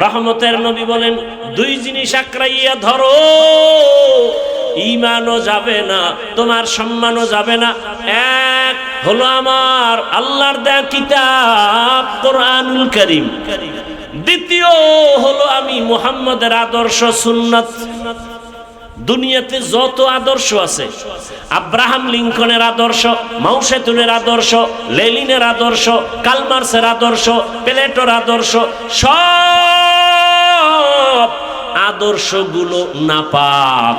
রহমতের নবী বলেন, দুই জিনিস আঁকড়াইয়া ধরো, ঈমানও যাবে না, তোমার সম্মানও যাবে না। এক হলো আমার আল্লাহর দেয়া কিতাব কোরআনুল কারীম, দ্বিতীয় হলো আমি মুহাম্মদের আদর্শ সুন্নাত। দুনিয়াতে যত আদর্শ আছে, আব্রাহাম লিঙ্কনের আদর্শ, মাও সেতুনের আদর্শ, লেনিনের আদর্শ, কালমার্সের আদর্শ, প্লেটোর আদর্শ, সব আদর্শগুলো নাপাক,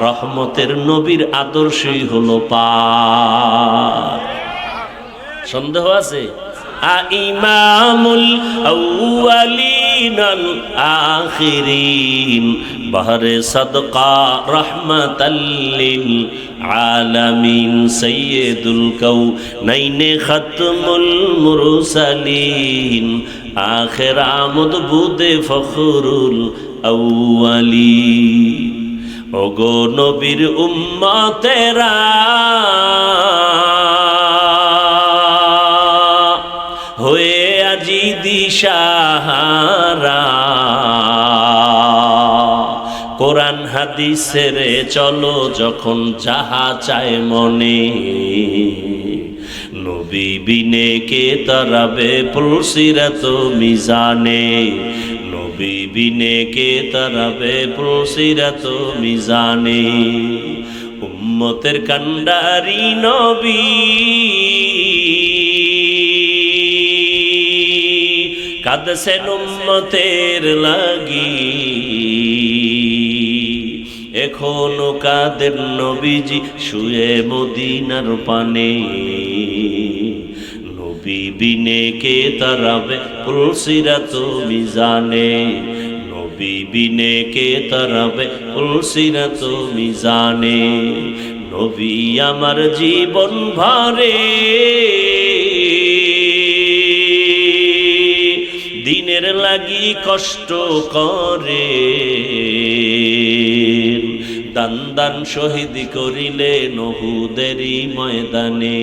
রহমতের নবীর আদর্শই হলো পাক। সন্দেহ আছে? ইমামুল আউয়ালিনাল আখিরিন বাহরে সাদকা রাহমাতাল লিল আলামিন সাইয়্যিদুল কাউনাইনে খাতমুল মুরসালিন আখির আমদ বুদে ফখরুল আউয়ালিন। ওগো নবীর উম্মতেরা, হয়ে আজি দিশাহারা, কোরআন হাদিসের চলো যখন যাহা চায় মনে, নবী বিনে কে তারাবে পুলসিরাত মিজানে, নবী বিনে কে তারাবে পুলসিরাত মিজানে। উম্মতের কান্ডারি নবী, কাঁদছেন উম্মতের লাগি, এখনো কাদের নবীজি শুয়ে মদিনার পানে, নবী বিনে কে তারাবে পুলসিরাত মিজানে, নবী বিনে কে তারাবে পুলসিরাত মিজানে। নবী আমার জীবন ভরে দিনের লাগি কষ্ট করে, দান দান শহীদ করিলে উহুদেরই ময়দানে,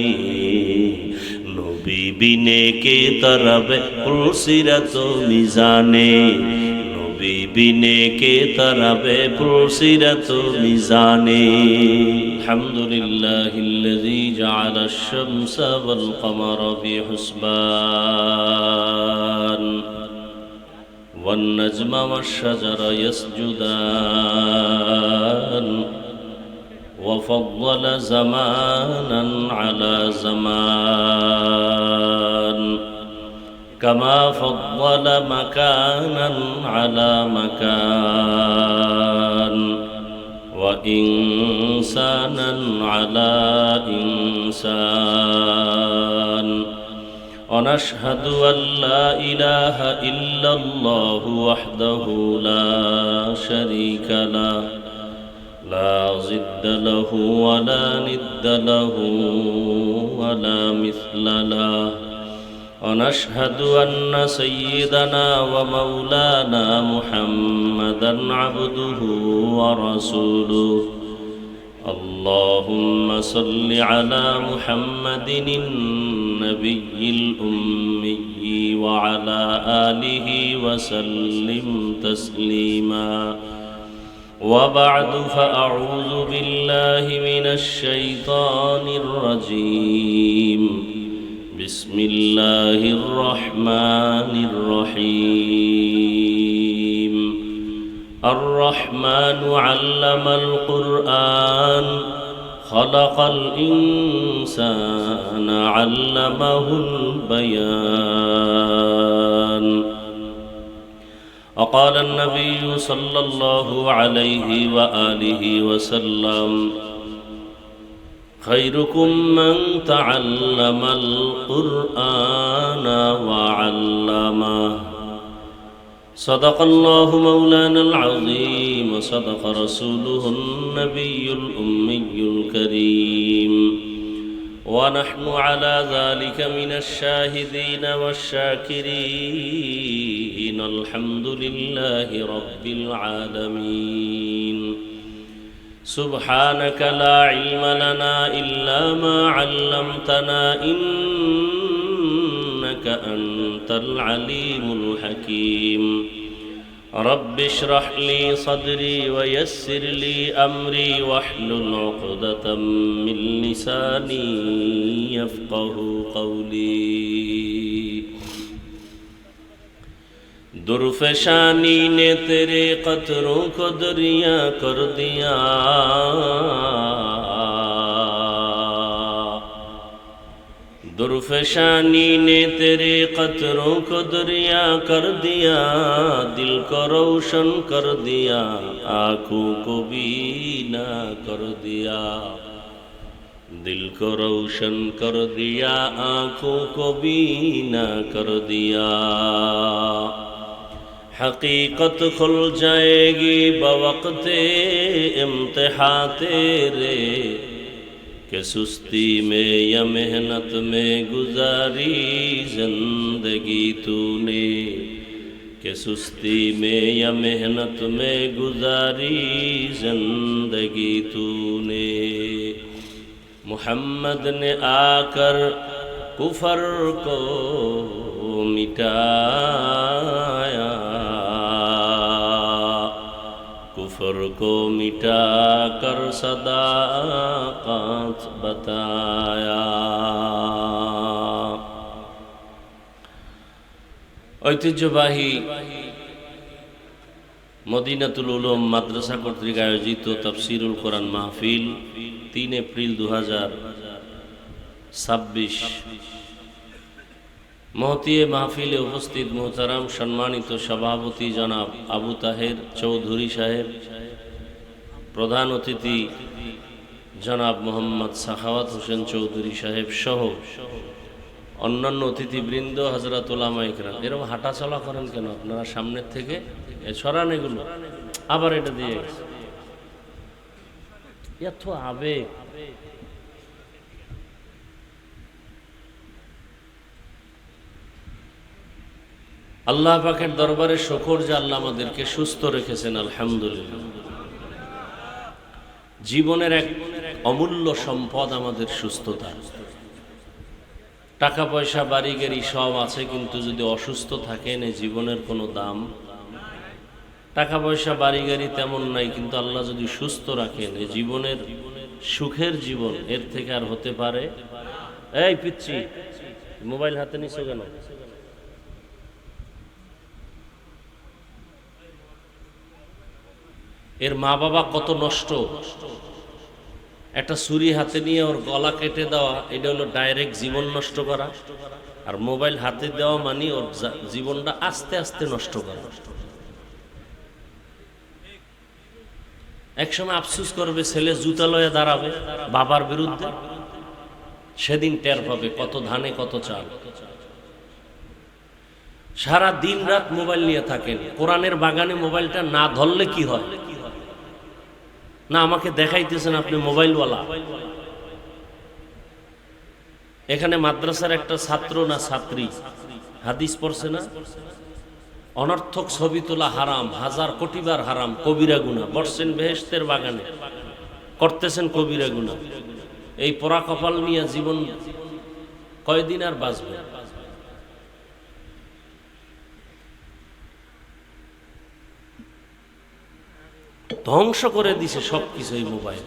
নবী বিনে কে তারাবে পুলসিরাত মিজানে, নবী বিনে কে তারাবে পুলসিরাত মিজানে। আলহামদুলিল্লাহিল্লাযী জাআলাশ শামসা ওয়াল কমারা ফি হুসবান ওয়ান নাজমা ওয়াশ শাজারা ইয়াসজুদান وفضل زمانا على زمان كما فضل مكانا على مكان وإنسانا على إنسان ونشهد أن لا إله إلا الله وحده لا شريك له لا ضد له ولا ند له ولا مثل له ونشهد أن سيدنا ومولانا محمدا عبده ورسوله اللهم صل على محمد النبي الأمي وعلى آله وسلم تسليما وبعد فأعوذ بالله من الشيطان الرجيم بسم الله الرحمن الرحيم الرحمن علم القرآن خلق الإنسان علمه البيان وقال النبي صلى الله عليه وآله وسلم خيركم من تعلم القرآن وعلمه صدق الله مولانا العظيم وصدق رسوله النبي الأمي الكريم ونحن على ذلك من الشاهدين والشاكرين الحمد لله رب العالمين سبحانك لا علم لنا إلا ما علمتنا إنك أنت العليم الحكيم رب اشرح لي صدري ويسر لي أمري واحلل عقدة من لساني يفقه قولي दुर्फशानी ने तेरे कतरों को दरिया कर दिया दुर्फशानी ने तेरे कतरों को दरिया कर दिया दिल को रोशन कर दिया आँखों को बीना कर दिया दिल को रोशन कर दिया आँखों को बीना कर दिया हकीकत खुल जाएगी बवक़्ते इम्तिहा तेरे कि सुस्ती में या मेहनत में गुजारी ज़िंदगी तूने कि सुस्ती में या मेहनत में गुजारी ज़िंदगी तूने मोहम्मद ने आकर कुफर को मिटाया कुफर को मिटा कर सदाक़त बताया ঐতিহ্যবাহী মদিনাতুল উলুম মাদ্রাসা কর্তৃক আয়োজিত তাফসীরুল কোরআন মাহফিল 3 এপ্রিল 2026 মহতিয়ে মাহফিলে উপস্থিত মোহতারাম সম্মানিত সভাপতি জনাব আবু তাহের চৌধুরী সাহেব, প্রধান অতিথি জনাব মোহাম্মদ সাখাওয়াত হোসেন চৌধুরী সাহেব সহ অন্যান্য অতিথিবৃন্দ, হযরত উলামা ইকরাম। এরকম হাঁটা চলা করেন কেন আপনারা সামনের থেকে? সরান এগুলো, আবার এটা দিয়ে এত আবেগ। আল্লাহ পাকের দরবারে শুকর যে আল্লাহ আমাদেরকে সুস্থ রেখেছেন, আলহামদুলিল্লাহ। জীবনের এক অমূল্য সম্পদ আমাদের সুস্থতা। টাকা পয়সা বাড়ি গাড়ি সব আছে, কিন্তু যদি অসুস্থ থাকেন এই জীবনের কোনো দাম। টাকা পয়সা বাড়ি গাড়ি তেমন নাই, কিন্তু আল্লাহ যদি সুস্থ রাখেন এই জীবনের সুখের জীবন এর থেকে আর হতে পারে? এই পিচ্ছি, মোবাইল হাতে নিছো কেন? এর মা বাবা কত নষ্ট। একটা ছুরি হাতে নিয়ে ওর গলা কেটে দেওয়া, এটা হলো ডাইরেক্ট জীবন নষ্ট করা। আর মোবাইল হাতে দেওয়া মানে ওর জীবনটা আস্তে আস্তে নষ্ট করা। একসময় আফসোস করবে, ছেলে জুতা লয়ে দাঁড়াবে বাবার বিরুদ্ধে, সেদিন টের পাবে কত ধানে কত চাল। সারা দিন রাত মোবাইল নিয়ে থাকেন, কোরআনের বাগানে মোবাইলটা না ধরলে কি হয়? না আমাকে দেখাইতেছেন আপনি মোবাইলওয়ালা। এখানে মাদ্রাসার একটা ছাত্র না ছাত্রী হাদিস পড়ছে না, অনর্থক ছবি তোলা হারাম, 1000 কোটিবার হারাম, কবিরা গুনাহ। বসছেন বেহেশতের বাগানে, করতেছেন কবিরা গুনাহ। এই পোড়া কপাল নিয়ে জীবন কয়দিন আর বাঁচবে? ধ্বংস করে দিছে সবকিছু এই মোবাইল।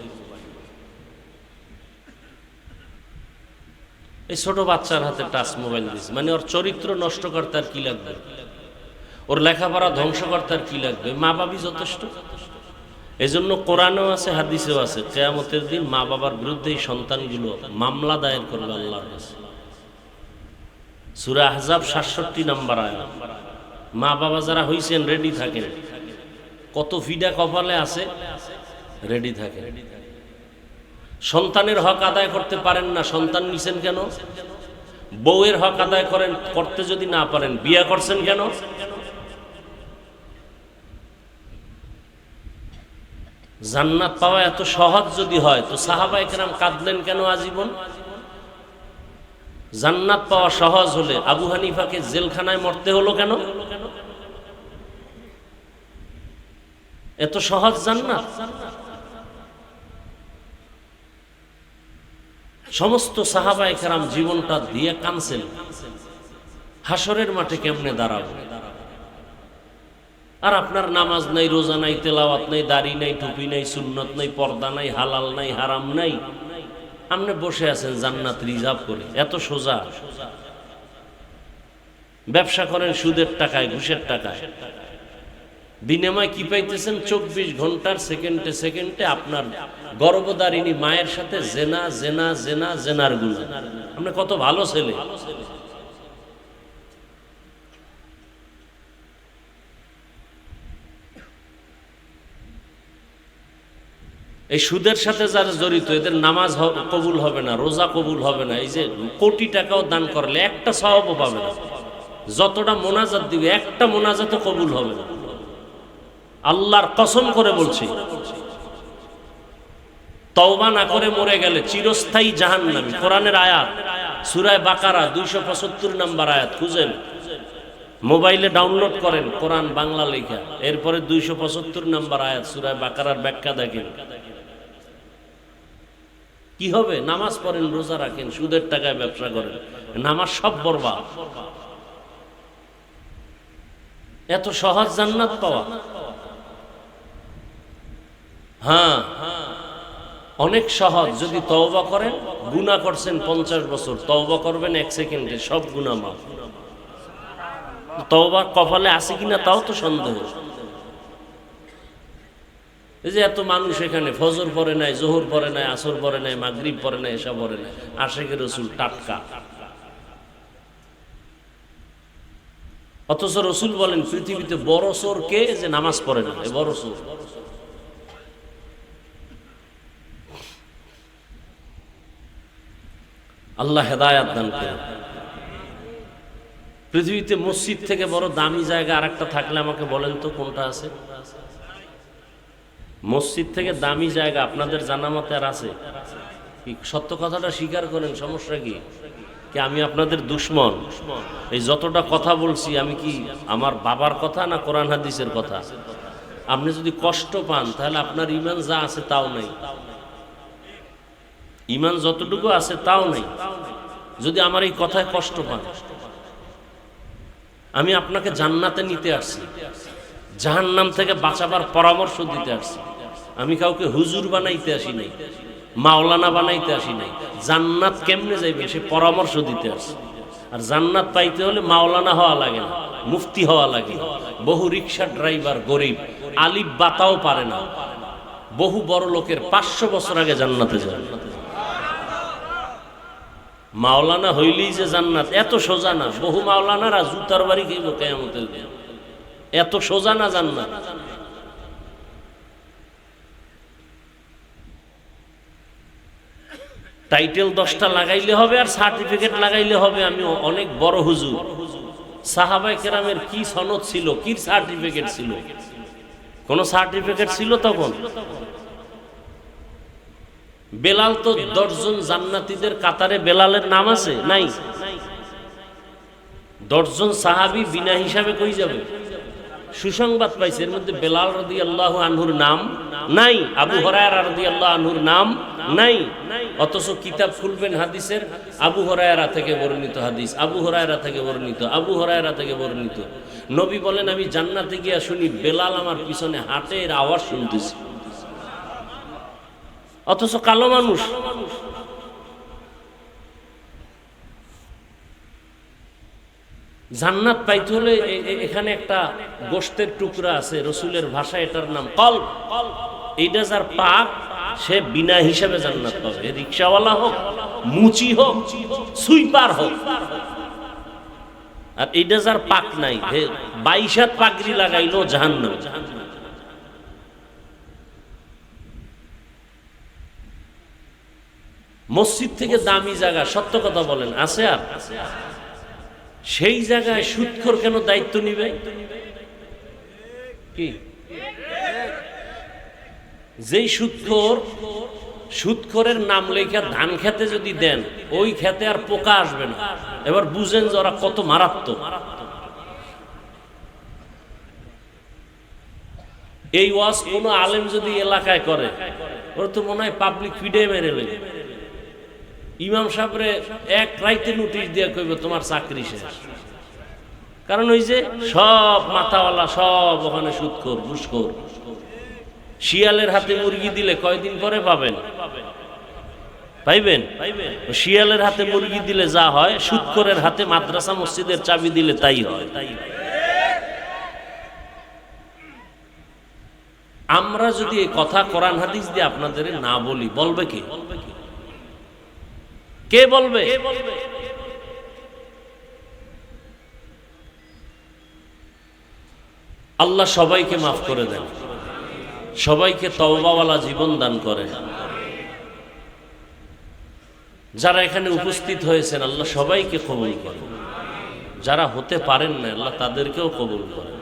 এই ছোট বাচ্চার হাতে টাচ মোবাইল দিছে, মানে ওর চরিত্র নষ্ট করতে আর কি লাগবে? ওর লেখাপড়া ধ্বংস করতে আর কি লাগবে? মা বাবাই যথেষ্ট। এজন্য কোরআনেও আছে, হাদিসেও আছে, কিয়ামতের দিন মা বাবার বিরুদ্ধে এই সন্তানগুলো মামলা দায়ের করবে আল্লাহর কাছে। সূরা আহজাব 67 নম্বর আয়াত। মা বাবা যারা হইছেন রেডি থাকেন, কত ফিডা কপালে আছে, রেডি থাকেন। সন্তানের হক আদায় করতে পারেন না, সন্তান নিছেন কেন? বউয়ের হক আদায় করতে যদি না পারেন, বিয়া করছেন কেন? জান্নাত পাওয়া এত সহজ যদি হয় তো সাহাবায়ে কেরাম কাঁদলেন কেন আজীবন? জান্নাত পাওয়া সহজ হলে আবু হানিফাকে জেলখানায় মরতে হলো কেন? এত সহজ জান্নাত। সমস্ত সাহাবায়ে কেরাম জীবনটা দিয়ে কাঁদছেন, হাসরের মাঠে কেমনে দাঁড়াবো? আর আপনার নামাজ নাই, রোজা নাই, তেলাওয়াত নাই, দাড়ি নাই, টুপি নাই, সুন্নত নাই, পর্দা নাই, হালাল নাই, হারাম নাই, আপনি বসে আছেন জান্নাত রিজার্ভ করে। এত সোজা। ব্যবসা করেন সুদের টাকায়, ঘুষের টাকায়, বিনিময় কি পাইতেছেন? 24 ঘন্টার সেকেন্ডে সেকেন্ডে আপনার গর্ভধারিণী মায়ের সাথে জেনা জেনা জেনা জেনার গুণা। আপনি কত ভালো ছেলে। এই সুদের সাথে যারা জড়িত এদের নামাজ কবুল হবে না, রোজা কবুল হবে না। এই যে কোটি টাকাও দান করলে একটা সওয়াবও পাবে না। যতটা মোনাজাত দিবে একটা মোনাজাতও কবুল হবে না। আল্লাহর কসম করে বলছি, তওবা না করে মরে গেলে চিরস্থায়ী জাহান্নামী। কোরআনের আয়াত, সূরা বাকারা 275 নম্বর আয়াত, খুঁজেন, মোবাইলে ডাউনলোড করেন, কোরআন বাংলা লেখা, এরপরে 275 নম্বর আয়াত সূরা বাকারার ব্যাখ্যা দেখেন। কি হবে? নামাজ পড়েন, রোজা রাখেন, সুদের টাকায় ব্যবসা করেন, নামাজ সব বরবাদ। এত সহজ জান্নাত পাওয়া? হ্যাঁ, অনেক সহজ। যদি তওবা করেন, গুনাহ করছেন 50 বছর, তওবা করবেন 1 সেকেন্ডে, সব গুনাহ মাফ। তওবা কপালে আছে কিনা তাও তো সন্দেহ। এই যে এত মানুষ এখানে ফজর পড়ে নাই, জোহর পড়ে নাই, আসর পড়ে নাই, মাগরিব পড়ে নাই, এসা পড়ে নাই, আশিকের রসুল টাটকা। অথচ রসুল বলেন পৃথিবীতে বড় চোর কে? যে নামাজ পড়ে না, এ বড় চোর। আল্লাহ হেদায়াত দান করেন। পৃথিবীতে মসজিদ থেকে বড় দামি জায়গা আরেকটা থাকলে আমাকে বলেন তো কোনটা আছে? মসজিদ থেকে দামি জায়গা আপনাদের জানা মতে আর আছে? সত্য কথাটা স্বীকার করেন, সমস্যা কি? কি আমি আপনাদের দুশ্মন? এই যতটা কথা বলছি আমি কি আমার বাবার কথা না কোরআন হাদিসের কথা? আপনি যদি কষ্ট পান তাহলে আপনার ঈমান যা আছে তাও নাই। ঈমান যতটুকু আছে তাও নাই যদি আমার এই কথায় কষ্ট পান। আমি আপনাকে জান্নাতে নিতে আসছি, জাহান্নাম থেকে বাঁচাবার পরামর্শ দিতে আসছি। আমি কাউকে হুজুর বানাইতে আসি নাই, মাওলানা বানাইতে আসি নাই। জান্নাত কেমনে যাইবে সে পরামর্শ দিতে আসছি। আর জান্নাত পাইতে হলে মাওলানা হওয়া লাগে না, মুফতি হওয়া লাগে। বহু রিক্সা ড্রাইভার গরিব আলিফ বাতাও পারে না, বহু বড় লোকের 500 বছর আগে জান্নাতে যায়। মাওলানা হইলেই যে জান্নাত এত সোজা না। বহু মাওলানারা জুতার বাড়ি খাইব কিয়ামতের দিন। এত সোজা না জান্নাত। টাইটেল 10টা লাগাইলে হবে আর সার্টিফিকেট লাগাইলে হবে আমি অনেক বড় হুজুর। সাহাবায়ে কেরামের কি সনদ ছিল, কি সার্টিফিকেট ছিল? কোন সার্টিফিকেট ছিল তখন? বেলাল তো 10 জন জান্নাতীদের কাতারে বেলালের নাম আছে? নাই। 10 জন সাহাবী বিনা হিসাবে কই যাবে? সুসংবাদ পাইছে, এর মধ্যে বেলাল রাদিয়াল্লাহু আনহুর নাম নাই, আবু হুরায়রা রাদিয়াল্লাহু আনহুর নাম নাই। অথচ কিতাব খুলবেন হাদিসের, আবু হুরায়রা থেকে বর্ণিত হাদিস, আবু হুরায়রা থেকে বর্ণিত, আবু হুরায়রা থেকে বর্ণিত। নবী বলেন আমি জান্নাতে গিয়া শুনি বেলাল আমার পিছনে হাঁটে, এর আওয়াজ শুনতেছি। অথচ কালো মানুষ। জান্নাত পাইতে হলে এখানে একটা গোশতের টুকরা আছে, রসুলের ভাষা এটার নাম কলব। এইটা যার পাক সে বিনা হিসাবে জান্নাত পাবে। রিকশাওয়ালা হোক, মুচি হোক, সুইপার হোক। আর এইটা যার পাক নাই, 22 হাত পাগড়ি লাগাইলো জাহান্নাম। মসজিদ থেকে দামি জায়গা, সত্য কথা বলেন, আছে? আর সেই জায়গায় সুদখোর কেন দায়িত্ব নিবে? কি যেই সুদখোরের নাম লেখা ধান খেতে যদি দেন, ওই খেতে আর পোকা আসবে না। এবার বুঝেন যে ওরা কত মারাত্মক। এই ওয়াজ কোন আলেম যদি এলাকায় করে, ওরা তো মনে হয় পাবলিক ফিডে মেরে লেগে। ইমাম সাহেবরে এক রাইতে নোটিশ দিয়ে কইবে তোমার চাকরি শেষ। কারণ ওই যে সব মাথাওয়ালা সব ওখানে সুদখোর ঘুষখোর। শিয়ালের হাতে মুরগি দিলে কয়দিন পরে পাবেন? পাইবেন? শিয়ালের হাতে মুরগি দিলে যা হয়, সুদখোরের হাতে মাদ্রাসা মসজিদের চাবি দিলে তাই হয়। আমরা যদি এই কথা কোরআন হাদিস দিয়ে আপনাদের না বলি, বলবে কে? কে বলবে? আল্লাহ সবাইকে মাফ করে দেন, সবাইকে তওবাওয়ালা জীবন দান করেন। যারা এখানে উপস্থিত হয়েছেন আল্লাহ সবাইকে কবুল করেন, যারা হতে পারেন না আল্লাহ তাদেরকেও কবুল করেন,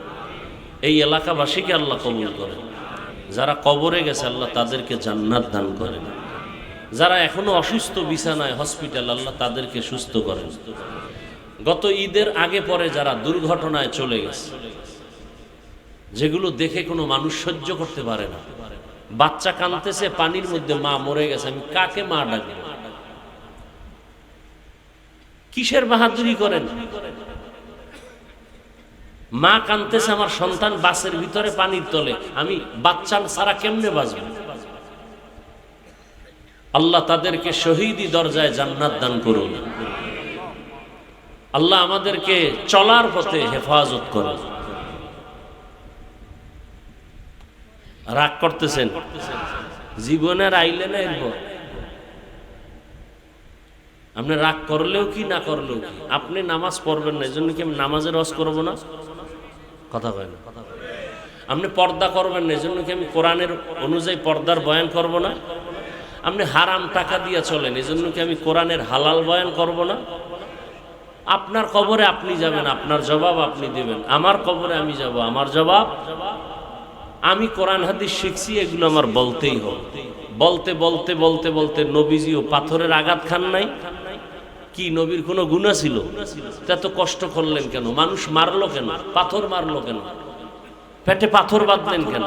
এই এলাকাবাসীকে আল্লাহ কবুল করেন। যারা কবরে গেছে আল্লাহ তাদেরকে জান্নাত দান করেন। যারা এখনো অসুস্থ বিছানায় হসপিটাল আল্লাহ তাদেরকে সুস্থ করেন। গত ঈদের আগে পরে যারা দুর্ঘটনায় চলে গেছে, যেগুলো দেখে কোনো মানুষ সহ্য করতে পারে না, বাচ্চা কাঁদতেছে পানির মধ্যে, মা মরে গেছে, আমি কাকে মা ডাকবো? কিসের বাহাদুরি করেন? মা কাঁদতেছে, আমার সন্তান বাসের ভিতরে পানির তলে, আমি বাচ্চা ছাড়া কেমনে বাঁচব? আল্লাহ তাদেরকে শহীদি দরজায় জান্নাত দান করুন। আল্লাহ আমাদেরকে চলার পথে হেফাজত করুন। রাগ করতেছেন? জীবনের আইলে না এরপর আপনি রাগ করলেও কি না করলেও কি, আপনি নামাজ পড়বেন না, এই জন্য কি আমি নামাজের ওয়াজ করবো না? কথা কয় না। আপনি পর্দা করবেন না, এই জন্য কি আমি কোরআনের অনুযায়ী পর্দার বয়ান করব না? আপনি হারাম টাকা দিয়ে চলেন, এই জন্য কি আমি কোরআনের হালাল বয়ান করব না? আপনার কবরে আপনি যাবেন, আপনার জবাব আপনি দেবেন। আমার কবরে আমি যাব, আমার জবাব। আমি কোরআন হাদিস শিখছি, এগুলো আমার বলতেই হবে। বলতে বলতে বলতে বলতে নবীজিও পাথরের আঘাত খান নাই। কি নবীর কোনো গুনাহ ছিল? এত কষ্ট করলেন কেন? মানুষ মারলো কেন? পাথর মারলো কেন? পেটে পাথর বাঁধলেন কেন?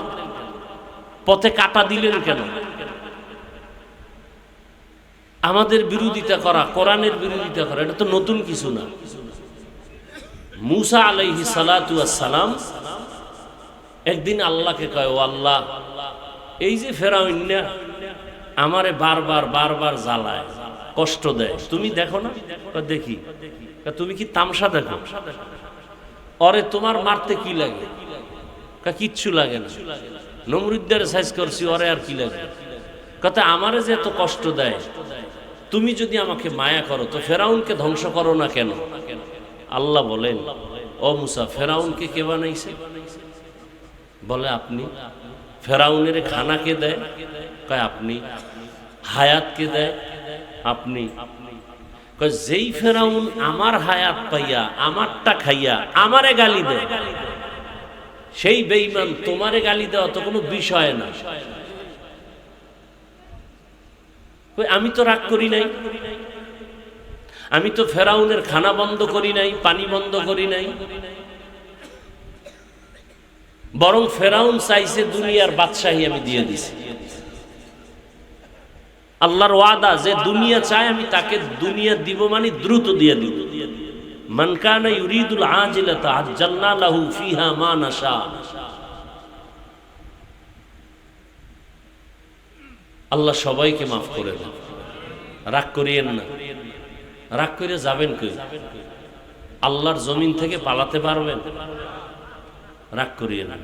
পথে কাটা দিলেন কেন? আমাদের বিরোধিতা করা, কোরআনের বিরোধিতা করা, এটা তো নতুন কিছু না। মূসা আলাইহিস সালাতু ওয়াস সালাম একদিন আল্লাহকে কয়, ও আল্লাহ, এই যে ফেরাউন না আমারে বারবার বারবার জ্বালায়, কষ্ট দেয়, তুমি দেখো না? দেখি। তুমি কি তামসা দেখো? অরে তোমার মারতে কি লাগে? কিচ্ছু লাগে না, নমরুদ্দের সাইজ করছি, ওরে আর কি লাগে? কথা আমারে যে এত কষ্ট দেয়, তুমি যদি আমাকে মায়া করো তো ফেরাউনকে ধ্বংস করো না কেন? আল্লাহ বলেন, ও মূসা, ফেরাউনকে কে বানাইছে? বলে আপনি। ফেরাউনের খানা কে দেয়? কয় আপনি। হায়াত কে দেয়? আপনি। কয় যেই ফেরাউন আমার হায়াত পাইয়া আমারটা খাইয়া আমারে গালি দেয়, সেই বেঈমান তোমারে গালি দেওয়া তো কোনো বিষয় না। আমি তো রাগ করি নাই, আমি তো ফেরাউনের খানা বন্ধ করি নাই, পানি বন্ধ করি নাই, বরং ফেরাউন চাইছে দুনিয়ার বাদশাহী আমি দিয়ে দিছি। আল্লাহর ওয়াদা, যে দুনিয়া চায় আমি তাকে দুনিয়া দিব, মানে দ্রুত দিয়ে দিব। মান কানা ইউরিদুল আজিলাতা আজ্জালনা লাহু ফিহা মা নাশা। আল্লাহ সবাইকে মাফ করে দেন। রাগ করিয়েন না। রাগ করে যাবেন কই? আল্লাহর জমিন থেকে পালাতে পারবেন? রাগ করিয়েন না।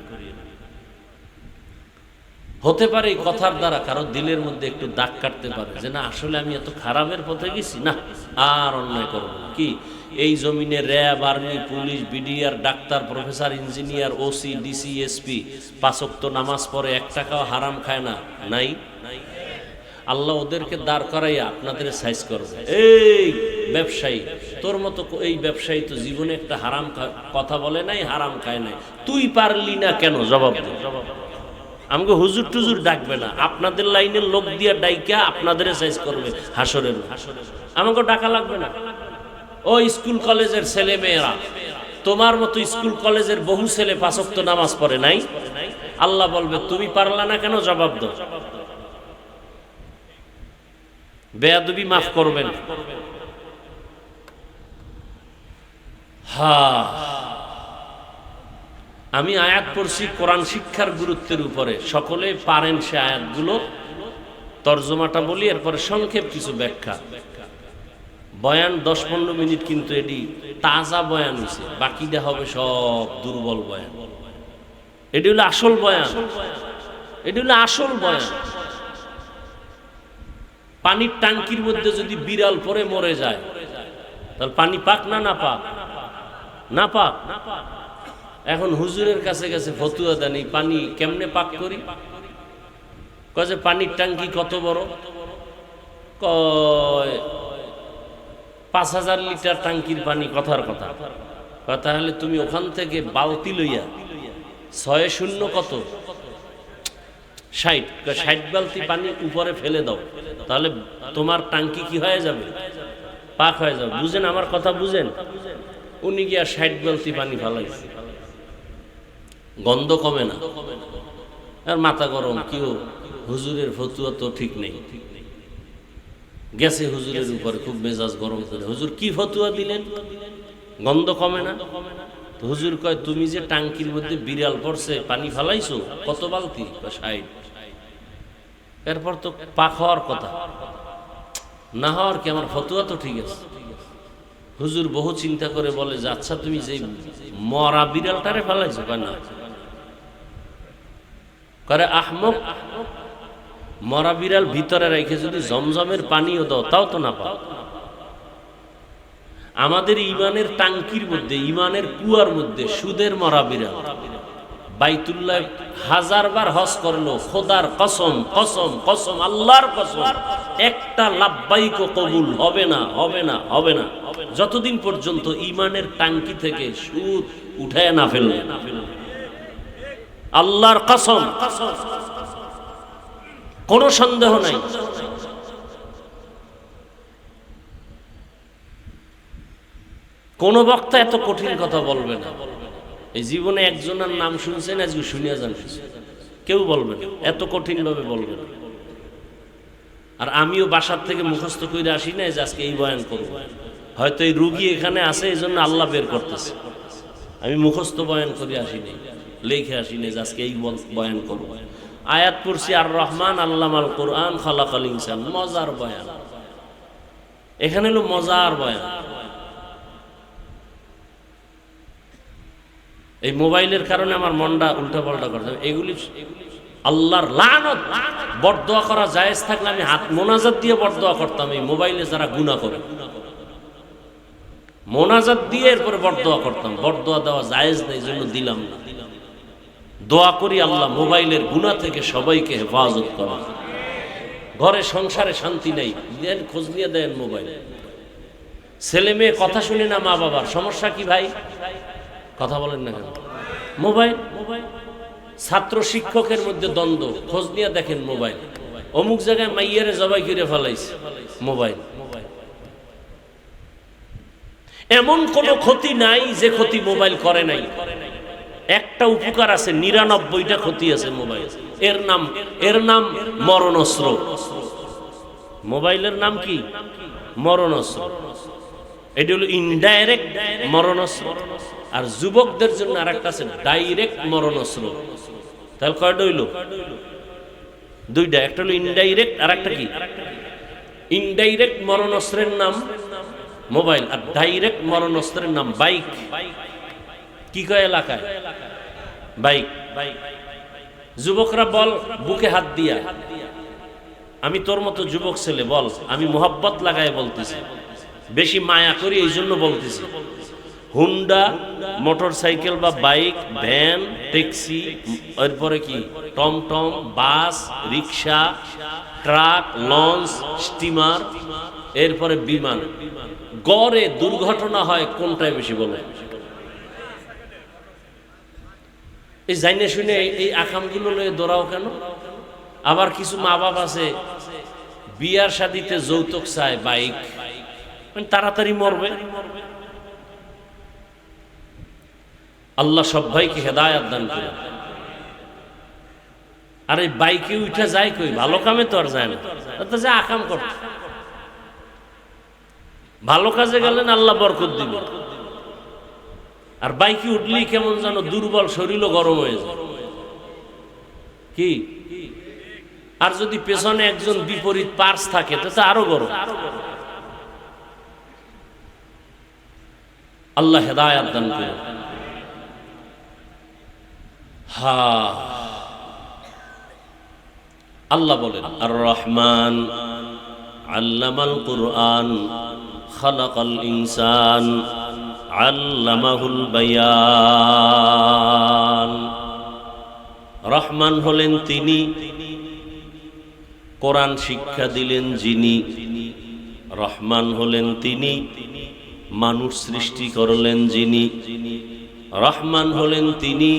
হতে পারে এই কথার দ্বারা কারো দিলের মধ্যে একটু দাগ কাটতে পারে, যে না আসলে আমি এত খারাপের পথে গেছি, না আর অন্যায় করব না। কি এই জমিনে RAB, army, police, BDR, doctor, professor, engineer, OC, DC, SP 5 ওয়াক্ত নামাজ পড়ে 1 টাকাও হারাম খায় না? নাই? আল্লাহ ওদেরকে দাঁড় করাইয়া আপনাদের সাইজ করবে। এই ব্যবসায়ী, তোর মতো এই ব্যবসায়ী তো জীবনে একটা হারাম কথা বলে নাই, হারাম খায় নাই, তুই পারলি না কেন? জবাব দে। আমাকে হুজুর টুজুর ডাকবে না, আপনাদের লাইনের লোক দিয়ে ডাইকা আপনাদের সাইজ করবে হাসরের। আমাকে ডাকা লাগবে না। ও স্কুল কলেজের ছেলে মেয়েরা, তোমার মতো স্কুল কলেজের বহু ছেলে 5 ওয়াক্ত নামাজ পড়ে নাই, আল্লাহ বলবে তুমি পারলা না কেন? জবাব দাও। বেয়াদবি মাফ করবেন। হ্যাঁ, আমি আয়াত পড়ছি কোরআন শিক্ষার গুরুত্বের উপরে, সকলে পারেন সে আয়াতগুলো তর্জমাটা বলি, এরপরে সংক্ষেপ কিছু ব্যাখ্যা। বয়ান 10-15 মিনিট, কিন্তু এটি তাজা বয়ান হয়েছে, বাকিটা হবে সব দুর্বল বয়ান। এটি হলো আসল বয়ান, এটি হলো আসল বয়ান। পানির ট্যাঙ্কির মধ্যে যদি বিড়াল পরে মরে যায়, তাহলে পানি পাক না না পাক? না পাক। এখন হুজুরের কাছে গেছে ফতুয়া দেন, এই পানি কেমনে পাক করি? কয় যে পানির ট্যাঙ্কি কত বড়? কয় 5000 লিটার ট্যাঙ্কির পানি। কথার কথা। তাহলে তুমি ওখান থেকে বালতি লইয়া 6 কত 60 বালতি পানি উপরে ফেলে দাও, তাহলে তোমার ট্যাঙ্কি কি হয়ে যাবে? পাক হয়ে যাবে। বুঝেন আমার কথা? বুঝেন? উনি গিয়া 60 বালতি পানি ফেলাইছে, গন্ধ কমে না, আর মাথা গরম। কিও হুজুরের ফতুয়া তো ঠিক নেই, গেছে হুজুরের উপরে খুব মেজাজ গরম করে। হুজুর কি ফতুয়া দিলেন? গন্ধ কমে না? তো হুজুর কয় তুমি যে ট্যাঙ্কির মধ্যে বিড়াল পড়ছে পানি ফেলাইছো কত বালতি? 60। এরপর তো পাক হওয়ার কথা, না হওয়ার কি? আমার ফতুয়া তো ঠিক আছে। হুজুর বহু চিন্তা করে বলে যে আচ্ছা তুমি যে মরা বিড়ালটারে ফেলাইছো? না। করে আহমক, মরা বিড়াল ভিতরে রেখে যদি জমজমের পানিও দাও তাও তো না পাও। আমাদের ইমানের টাঙ্কির মধ্যে, ইমানের কুয়ার মধ্যে সুদের মরা বিড়াল। বাইতুল্লাহ 1000 বার হজ করলো, খোদার কসম কসম কসম, আল্লাহর কসম, একটা লাব্বাইক কবুল হবে না, হবে না, হবে না, যতদিন পর্যন্ত ইমানের টাঙ্কি থেকে সুদ উঠায় না ফেলবে। আল্লাহর কসম, কোনো সন্দেহ নাই। কোন বক্তা এত কঠিন কথা বলবে না। এই জীবনে একজনের নাম শুনছেন, আজকে শুনিয়া যান, কেউ বলবে না, এত কঠিন ভাবে বলবে না। আর আমিও বাসার থেকে মুখস্থ করে আসি না যে আজকে এই বয়ান করব। হয়তো এই রুগী এখানে আছে, এই জন্য আল্লাহ বের করতেছে। আমি মুখস্থ বয়ান করে আসি নাই, লেখে আসি নাই যে আজকে এই বয়ান করব। আয়াত পড়ছি, আর রহমান আল্লামাল কোরআন খালাকাল ইনসান। মজার বয়ান, এখানে হলো মজার বয়ান। এই মোবাইলের কারণে আমার মনটা উল্টা পাল্টা করতে হবে। এগুলি আল্লাহর লানত। বরদোয়া করা জায়েজ থাকলে আমি হাত মোনাজাত দিয়ে বরদোয়া করতাম। এই মোবাইলে যারা গুনাহ করে, মোনাজাত দিয়ে এরপরে বরদোয়া করতাম। বরদোয়া দেওয়া জায়েজ নেই, জন্য দিলাম না। দোয়া করি আল্লাহ মোবাইলের গুনাহ থেকে সবাইকে হেফাজত করা। ঘরে সংসারে শান্তি নেই, দেন খোঁজ নিয়ে দেন মোবাইল। ছেলে মেয়ে কথা শুনে না মা বাবার, সমস্যা কি ভাই? কথা বলেন না কেন? মোবাইল। ছাত্র শিক্ষকের মধ্যে দ্বন্দ্ব, খোঁজ নিয়ে দেখেন মোবাইল। অমুক জায়গায় মাইয়ারে জবাই করে ফেলাইছে, মোবাইল। এমন কোন ক্ষতি নাই যে ক্ষতি মোবাইল করে নাই। একটা উপকার আছে, 99টা ক্ষতি আছে মোবাইল। এর নাম মরণস্ত্র। মোবাইলের নাম কি? মরণস্ত্র। এটি হলো ইনডাইরেক্ট মরণস্ত্র। আর যুবকদের জন্য আর একটা আছে ডাইরেক্ট মরণস্ত্র। তাহলে কয়টা হইল? দুইটা। একটা হলো ইনডাইরেক্ট, আর একটা কি? ইনডাইরেক্ট মরণস্ত্রের নাম মোবাইল, আর ডাইরেক্ট মরণস্ত্রের নাম বাইক। কি কয় এলাকায়? বাইক। যুবকরা বল বুকে হাত দিয়া, আমি তোর মতো যুবক ছেলে, বল আমি মোহাব্বত লাগায় বলতেছি, বেশি মায়া করি এই জন্য বলতেছি। হুন্ডা মোটর সাইকেল বা বাইক, ভ্যান, ট্যাক্সি, এরপরে কি টমটম, বাস, রিক্সা, ট্রাক, লঞ্চ, স্টিমার, এরপরে বিমান, গড়ে দুর্ঘটনা হয় কোনটায় বেশি বলে? এই জাইনে শুনে এই আকামগুলো লয়ে দৌড়াও কেন? আবার কিছু মা বাপ আছে বিয়ার শাদিতে যৌতুক চায়, বাইক, তাড়াতাড়ি মরবে। আল্লাহ সব ভাইকে হেদায়েত দান করেন। আর এই বাইকে উঠে যায় কই? ভালো কামে তো আর যায় না, তো যে আকাম করতে। ভালো কাজে গেলেন আল্লাহ বরকত দিবে, আর বাইকে উঠলেই কেমন যেন দুর্বল, শরীরও গরম হয়ে যায়। কি আর যদি পেছনে একজন বিপরীত পার্স থাকে তো আরো গরম। আল্লাহ হেদায়াত দান করুন। আল্লাহ বলেন আর রহমান আল্লামাল কুরআন খালাকাল ইনসান আল্লামাহুল বায়ান। রহমান হলেন তিনি, কোরআন শিক্ষা দিলেন যিনি। রহমান হলেন তিনি, মানুষ সৃষ্টি করলেন যিনি। রহমান হলেন তিনি,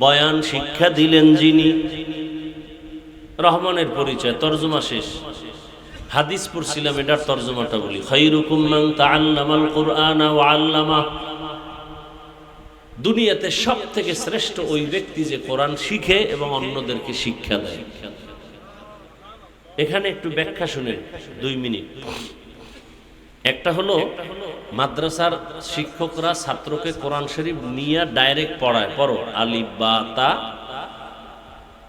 বয়ান শিক্ষা দিলেন যিনি। রহমানের পরিচয়, তরজমা শেষ। হাদিস পড়ছিলাম, এটার তরজমাটা বলি। খায়রুকুম মান তাআল্লামাল কুরআনা ওয়া আল্লামা। দুনিয়াতে সব থেকে শ্রেষ্ঠ ওই ব্যক্তি যে কোরআন শিখে এবং অন্যদেরকে শিক্ষা দেয়। এখানে একটু ব্যাখ্যা শুনেন 2 মিনিট। একটা হলো মাদ্রাসার শিক্ষকরা ছাত্রকে কোরআন শরীফ নিয়ে ডাইরেক্ট পড়ায়, পড়ো আলিফ বা তা,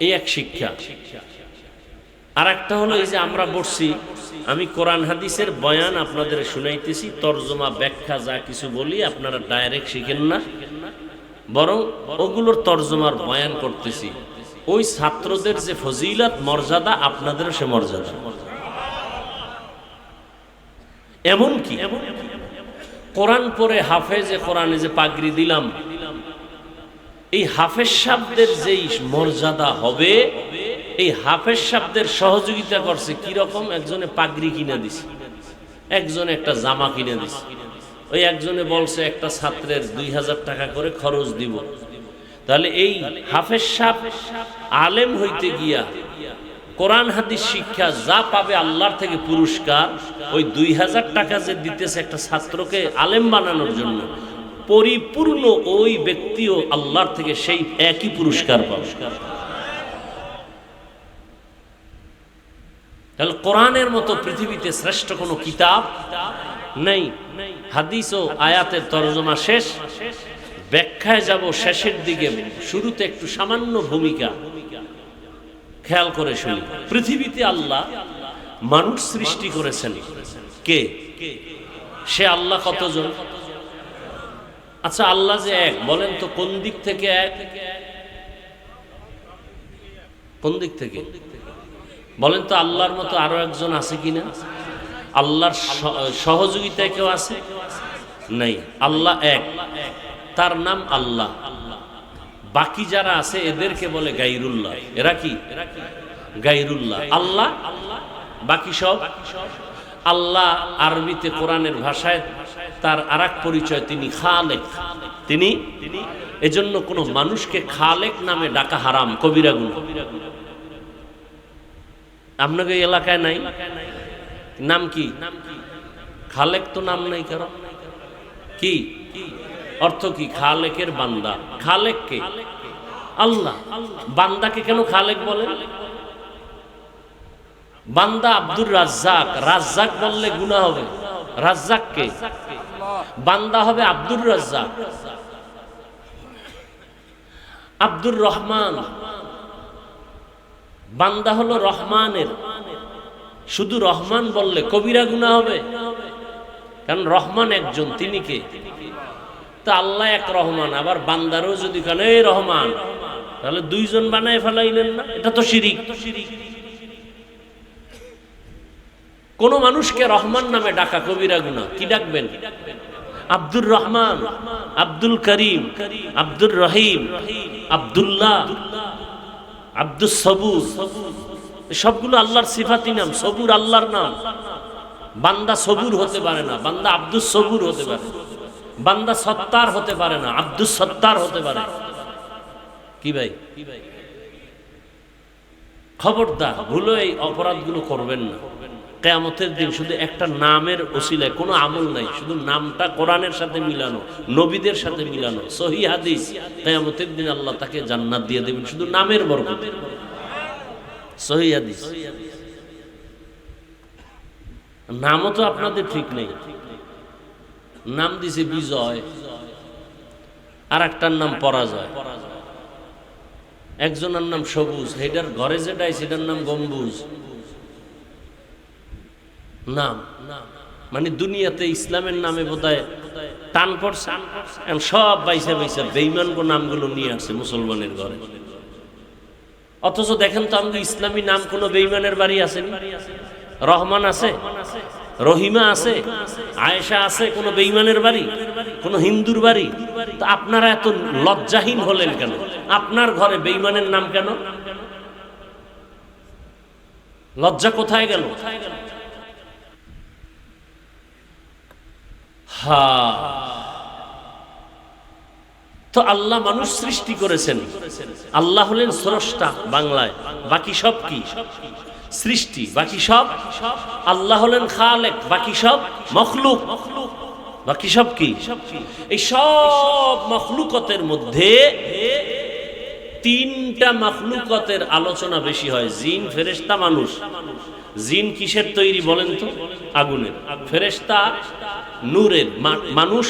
এই এক শিক্ষা। আর একটা হলো এই যে আমরা বসছি, আমি কোরআন হাদিসের বয়ান আপনাদের শুনাইতেছি, তরজমা ব্যাখ্যা যা কিছু বলি আপনারা ডাইরেক্ট শিখেন না, বরং ওগুলোর তরজমার বয়ান করতেছি। ওই ছাত্রদের যে ফজিলত মর্যাদা, আপনাদেরও সে মর্যাদা। এমনকি কোরআন পড়ে হাফেজে কোরআনে যে পাগড়ি দিলাম, এই হাফেজ সাহেবদের যেই মর্যাদা হবে, এই হাফেজ সাহেবদের সহযোগিতা করছে কিরকম? একজনে পাগড়ি কিনে দিছে, একজনে একটা জামা কিনে দিছে, ওই একজনে বলছে একটা ছাত্রের 2000 টাকা করে খরচ দিব। তাহলে এই হাফেজ সাহেব আলেম হইতে গিয়া কোরআন হাদিস শিক্ষা যা পাবে আল্লাহর থেকে পুরস্কার, ওই 2000 টাকা যে দিতেছে একটা ছাত্রকে আলেম বানানোর জন্য, পরিপূর্ণ ওই ব্যক্তিও আল্লাহর থেকে সেই একই পুরস্কার পাবে। তাহলে কোরআনের মতো পৃথিবীতে শ্রেষ্ঠ কোনো কিতাব নেই। হাদিস ও আয়াতের তরজমা শেষ, ব্যাখ্যায় যাব শেষের দিকে। শুরুতে একটু সামান্য ভূমিকা খেয়াল করে শুনি। পৃথিবীতে আল্লাহ মানুষ সৃষ্টি করেছেন কে? সে আল্লাহ কতজন? আচ্ছা, আল্লাহ যে এক, বলেন তো কোন দিক থেকে এক? কোন দিক থেকে বলেন তো? আল্লাহর মতো আরো একজন আছে কিনা? আল্লাহর সহযোগিতায় কেউ আছে? নাই। আল্লাহ এক, তার নাম আল্লাহ। বাকি যারা আছে এদেরকে বলে গায়রুল্লাহ। এরা কি? গায়রুল্লাহ। আল্লাহ বাকি সব আল্লাহ। আরবিতে কোরআনের ভাষায় তার আরেক পরিচয়, তিনি খালেক। তিনি এজন্য কোনো মানুষকে খালেক নামে ডাকা হারাম, কবিরা গুনাহ। আপনাকে এলাকায় নাই নাম কি? খালেক তো নাম নাই কারণ। কি অর্থ? কি? খালেকের বান্দা। খালেক কে? আল্লাহ। বান্দাকে কেন খালেক বলে? বান্দা আব্দুর রাজ্জাক, রাজ্জাক বললে গুনাহ হবে। রাজ্জাক কে? বান্দা হবে আব্দুর রাজ্জাক। আব্দুর রহমান, বান্দা হলো রহমানের। শুধু রহমান বললে কবিরা গুনাহ হবে, কারণ রহমান একজন, তিনি কে? তা আল্লাহ এক রহমান, আবার বান্দারও যদি কেন এই রহমান, তাহলে 2 জন বানায় ফেলাইলেন না? এটা তো শিরিক। কোন মানুষকে রহমান নামে ডাকা কবিরা গুনাহ। কি ডাকবেন? আব্দুর রহমান, আব্দুল করিম, আব্দুর রহিম, আব্দুল্লাহ, আব্দুস সবুর, সবগুলো আল্লাহর সিফাতি নাম। সবুর আল্লাহর নাম। বান্দা সবুর হতে পারে না, বান্দা আব্দুস সবুর হতে পারে। বান্দা সত্তার হতে পারে না, আব্দুস সত্তার হতে পারে। কি ভাই? খবরদার ভুলো এই অপরাধগুলো করবেন না। কিয়ামতের দিন শুধু একটা নামের ওসিলায়, কোনো আমল নাই, শুধু নামটা কোরআনের সাথে মিলানো, নবীদের সাথে মিলানো, সহিহ হাদিস। কিয়ামতের দিন আল্লাহ তাকে জান্নাত দিয়ে দেবেন শুধু নামের বরকতে। সহিহ হাদিস। নামও তো আপনাদের ঠিক নেই। নাম দিছে বিজয়, আর একটার নাম পরাজয়, একজনের নাম সবুজ, এটার ঘরে যেটাই সেটার নাম গম্বুজ। নাম মানে দুনিয়াতে ইসলামের নামে বোধহয় টান পড়ছে, সব বাইসা বাইসা বেঈমান নামগুলো নিয়ে আসছে মুসলমানের ঘরে। অথচ দেখেন তো আমাদের ইসলামী নাম কোন বেঈমানের বাড়ি আসেনি। রহমান আছে, রহিমা আছে, আয়েশা আছে, কোন বেঈমানের বাড়ি, কোন হিন্দুর বাড়ি? তো আপনারা এত লজ্জাহীন হলেন কেন? আপনার ঘরে বেঈমানের নাম কেন? লজ্জা কোথায় গেল? তো আল্লাহ মানুষ সৃষ্টি করেছেন, আল্লাহ হলেন স্রষ্টা বাংলায়, বাকি সব কি সৃষ্টি, বাকি সব। আল্লাহ হলেন খালেক, বাকি সব মখলুক, বাকি সব কি। এই সব মখলুকতের মধ্যে তিনটা মখলুকতের আলোচনা বেশি হয়, জিন, ফেরেশতা, মানুষ। জিন কিসের তৈরি বলেন তো? আগুনের। ফেরেশতা নূরের, মানুষ।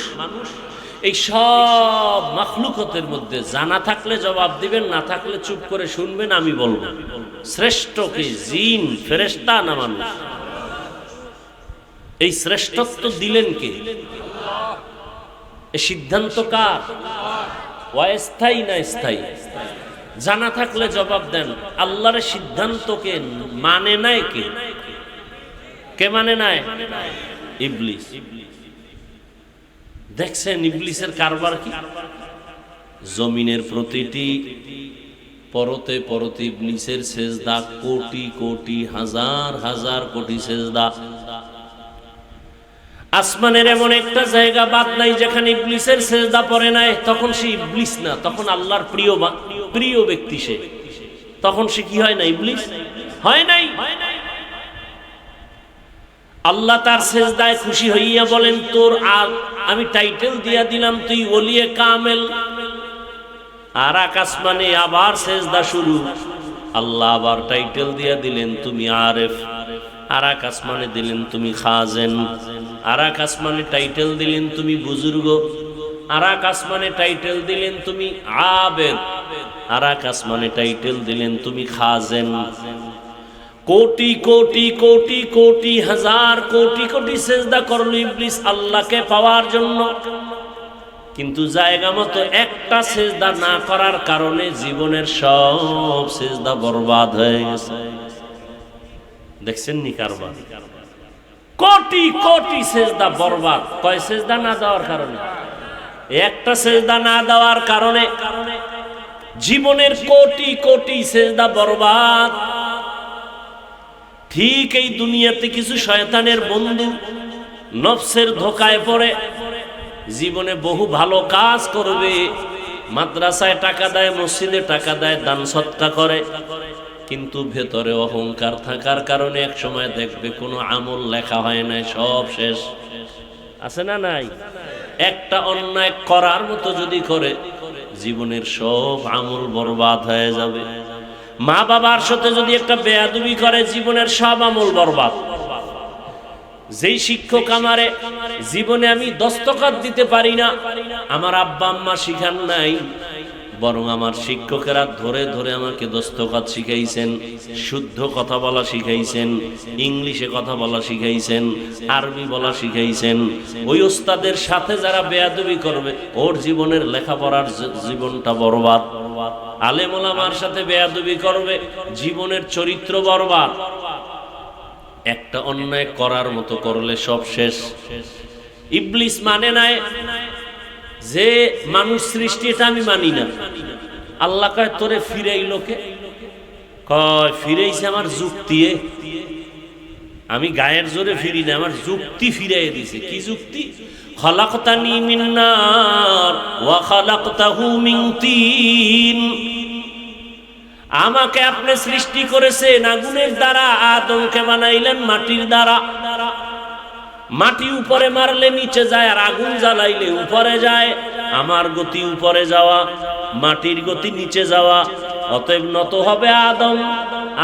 এই সব মখলুকতের মধ্যে জানা থাকলে জবাব দিবেন, না থাকলে চুপ করে শুনবেন, আমি বলবো শ্রেষ্ঠ কে, জিন, ফেরেশতা না মানুষ? এই শ্রেষ্ঠত্ব দিলেন কে? এই সিদ্ধান্ত কার? অস্থায়ী না স্থায়ী? জানা থাকলে জবাব দেন। আল্লাহর সিদ্ধান্তকে মানে নাই কে? কে মানে নাই? ইবলিস। দেখছেন ইবলিসের কারবার কি? জমিনের প্রতিটি পরতে পরতে ইবলিসের সেজদা, কোটি কোটি, হাজার হাজার কোটি সেজদা। আসমানের এমন একটা জায়গা বাদ নাই যেখানে ইবলিসের সেজদা পড়ে নাই। তখন সে ইবলিস না, তখন আল্লাহর প্রিয় ব্যক্তি সে। তখন সে কি হয় না? ইবলিস হয় নাই। আল্লাহ তার সেজদায় খুশি হইয়া বলেন, তোর আমি টাইটেল দিয়া দিলাম তুই ওলিয়ে কামেল। আর আসমানে আবার সেজদা শুরু। আল্লাহ আবার টাইটেল দিয়া দিলেন তুমি আরেফ। আর আসমানে দিলেন তুমি খাজেন। আর আসমানে টাইটেল দিলেন তুমি বুজুর্গ। আর আসমানে টাইটেল দিলেন তুমি আবেদ। আর আসমানে টাইটেল দিলেন তুমি খাজেন। কোটি কোটি কোটি কোটি, হাজার কোটি কোটি সেজদা করলো ইবলিস আল্লাহকে পাওয়ার জন্য। কিন্তু জায়গা মতো একটা সেজদা না করার কারণে জীবনের সব সেজদা বরবাদ হয়ে গেছে। দেখছেন নি কারবার? কোটি কোটি সেজদা বরবাদ। কয় সেজদা না দেওয়ার কারণে? একটা সেজদা না দেওয়ার কারণে জীবনের কোটি কোটি সেজদা বরবাদ। ঠিক এই দুনিয়াতে কিছু শয়তানের বন্ধু নফসের ধোকায় পড়ে জীবনে বহু ভালো কাজ করবে, মাদ্রাসায় টাকা দেয়, মসজিদে টাকা দেয়, দান সৎকা করে, কিন্তু ভেতরে অহংকার থাকার কারণে এক সময় দেখবে কোনো আমল লেখা হয় নাই, সব শেষ। আছে না নাই? একটা অন্যায় করার মতো যদি করে জীবনের সব আমল বরবাদ হয়ে যাবে। মা বাবার সাথে যদি একটা বেয়াদবি করে জীবনের সব আমল বরবাদ। যেই শিক্ষক আমারে জীবনে আমি দস্তখত দিতে পারি না, আমার আব্বা আম্মা শিখান নাই, বরং আমার শিক্ষকেরা ধরে ধরে আমাকে দস্তখত শিখাইছেন, শুদ্ধ কথা বলা শিখাইছেন, ইংলিশে কথা বলা শিখাইছেন, আরবি বলা শিখাইছেন। ওই ওস্তাদের সাথে যারা বেয়াদবি করবে ওর জীবনের লেখাপড়ার জীবনটা বরবাদ। আলেম ওলামার সাথে বেয়াদবি করবে জীবনের চরিত্র বরবাদ। একটা অন্যায় করার মতো করলে সব শেষ। ইবলিস মানে নাই যে মানুষ সৃষ্টি, এটা আমি মানি না। আল্লাহ কয় তোরে ফিরাইলো কে? কয় ফিরাইছে আমার যুক্তি। আমি গায়ের জোরে ফিরি না, আমার যুক্তি ফিরাই দিছে। কি যুক্তি? খালাকতানি মিন নার ওয়া খালাকতাহু মিন তিন। আমাকে আপনি সৃষ্টি করেছেন আগুনের দ্বারা, আদমকে বানাইলেন মাটির দ্বারা। মাটি উপরে মারলে নিচে যায়, আর আগুন জ্বালাইলে উপরে যায়। আমার গতি উপরে যাওয়া, মাটির গতি নিচে যাওয়া। অতএব নত হবে আদম।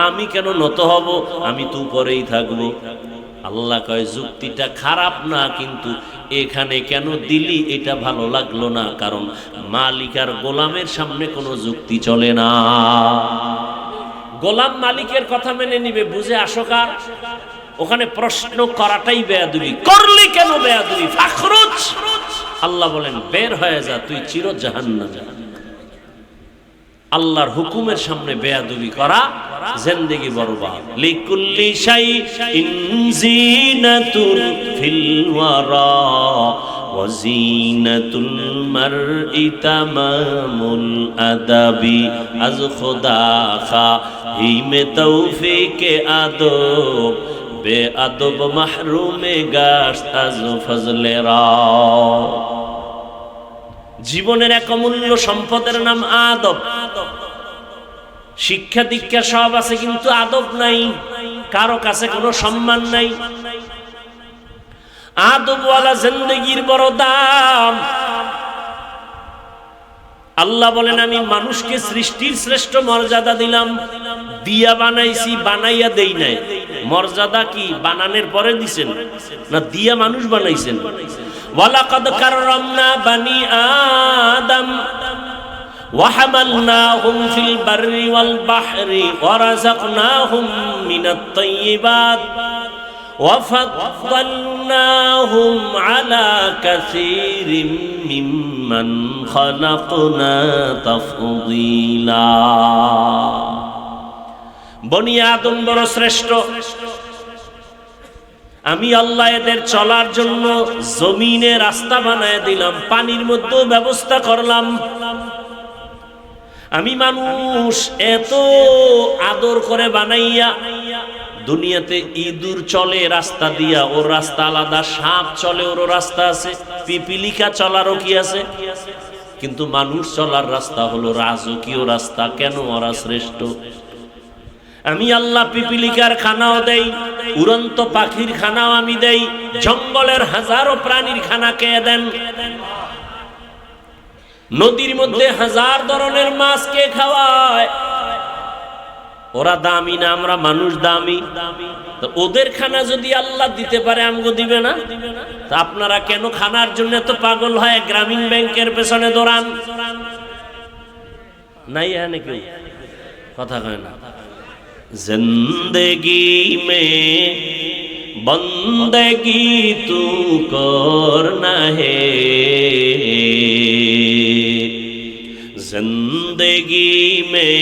আমি কেন নত হব? আমি তো উপরেই থাকবো। আল্লাহ কয় যুক্তিটা খারাপ না, কিন্তু এখানে কেন দিলি এটা ভালো লাগলো না, কারণ মালিক আর গোলামের সামনে কোনো যুক্তি চলে না। গোলাম মালিকের কথা মেনে নিবে, বুঝে আসকার ওখানে প্রশ্ন করাটাই বেয়াদবি। করলি কেন বেয়াদবি? ফাখরুজ, আল্লাহ বলেন বের হয়ে যা, তুই চির জাহান্নামে। আল্লাহর হুকুমের সামনে বেয়াদবি করা জিন্দেগি বরবাদ। লিকুল্লি শাইইন জিনাতুন ফিল ওয়ারা ওয়া জিনাতুল মারই তামামুল আদাবি। আজ খোদা খাইমে তৌফিকে আদব, বে আদব মাহরুমে গাশত আজ ফজলেরা। জীবনের এক অমূল্য সম্পদের নাম আদব। শিক্ষা দীক্ষা সব আছে, কিন্তু আদব নাই, কারো কাছে কোনো সম্মান নাই। আদবওয়ালা জিন্দেগির বড় দাম। আল্লাহ বলেন আমি মানুষকে সৃষ্টির শ্রেষ্ঠ মর্যাদা দিলাম, দিয়া বানাইছি, বানাইয়া দেই নাই। মর্যাদা কি বানানোর পরে দিছেন না দিয়া মানুষ বানাইছেন? ওয়ালাকাদ কাররামনা বানি আদম ওয়া হামালনাহুম ফিল বাররি ওয়াল বাহরি ওয়া রাযাকনাহুম মিনাত তাইয়্যিবাত ওয়া ফাদ্দালনাহুম আলা কাসীরিম মিম্মান খালাকনা তাফদীলা। বনি আদম বড় শ্রেষ্ঠ। আমি আল্লাহ এদের চলার জন্য জমিনে রাস্তা বানায় দিলাম, পানির মধ্যে ব্যবস্থা করলাম। আমি মানুষ এত আদর করে বানাইয়া, দুনিয়াতে ইঁদুর চলে রাস্তা দিয়া, ওর রাস্তা আলাদা, সাপ চলে ওর রাস্তা আছে, পিপিলিকা চলারও কি আছে, কিন্তু মানুষ চলার রাস্তা হলো রাজকীয় রাস্তা। কেন? ওরা শ্রেষ্ঠ। আমি আল্লাহ পিপিলিকার খানাও দেই, উড়ন্ত পাখির খানাও আমি দেই, জঙ্গলের হাজারো প্রাণীর খানা কে দেন? নদীর মধ্যে হাজার ধরনের মাছ কে খাওয়ায়? ওরা দামি না, আমরা মানুষ দামি। তো ওদের খানা যদি আল্লাহ দিতে পারে, আমগো দিবে না? তা আপনারা কেন খানার জন্য এত পাগল হয় গ্রামীণ ব্যাংকের পেছনে দৌড়ান? নাই এখানে কেউ কথা কয় না। जिंदगी में बंदगी तू करना है, जिंदगी में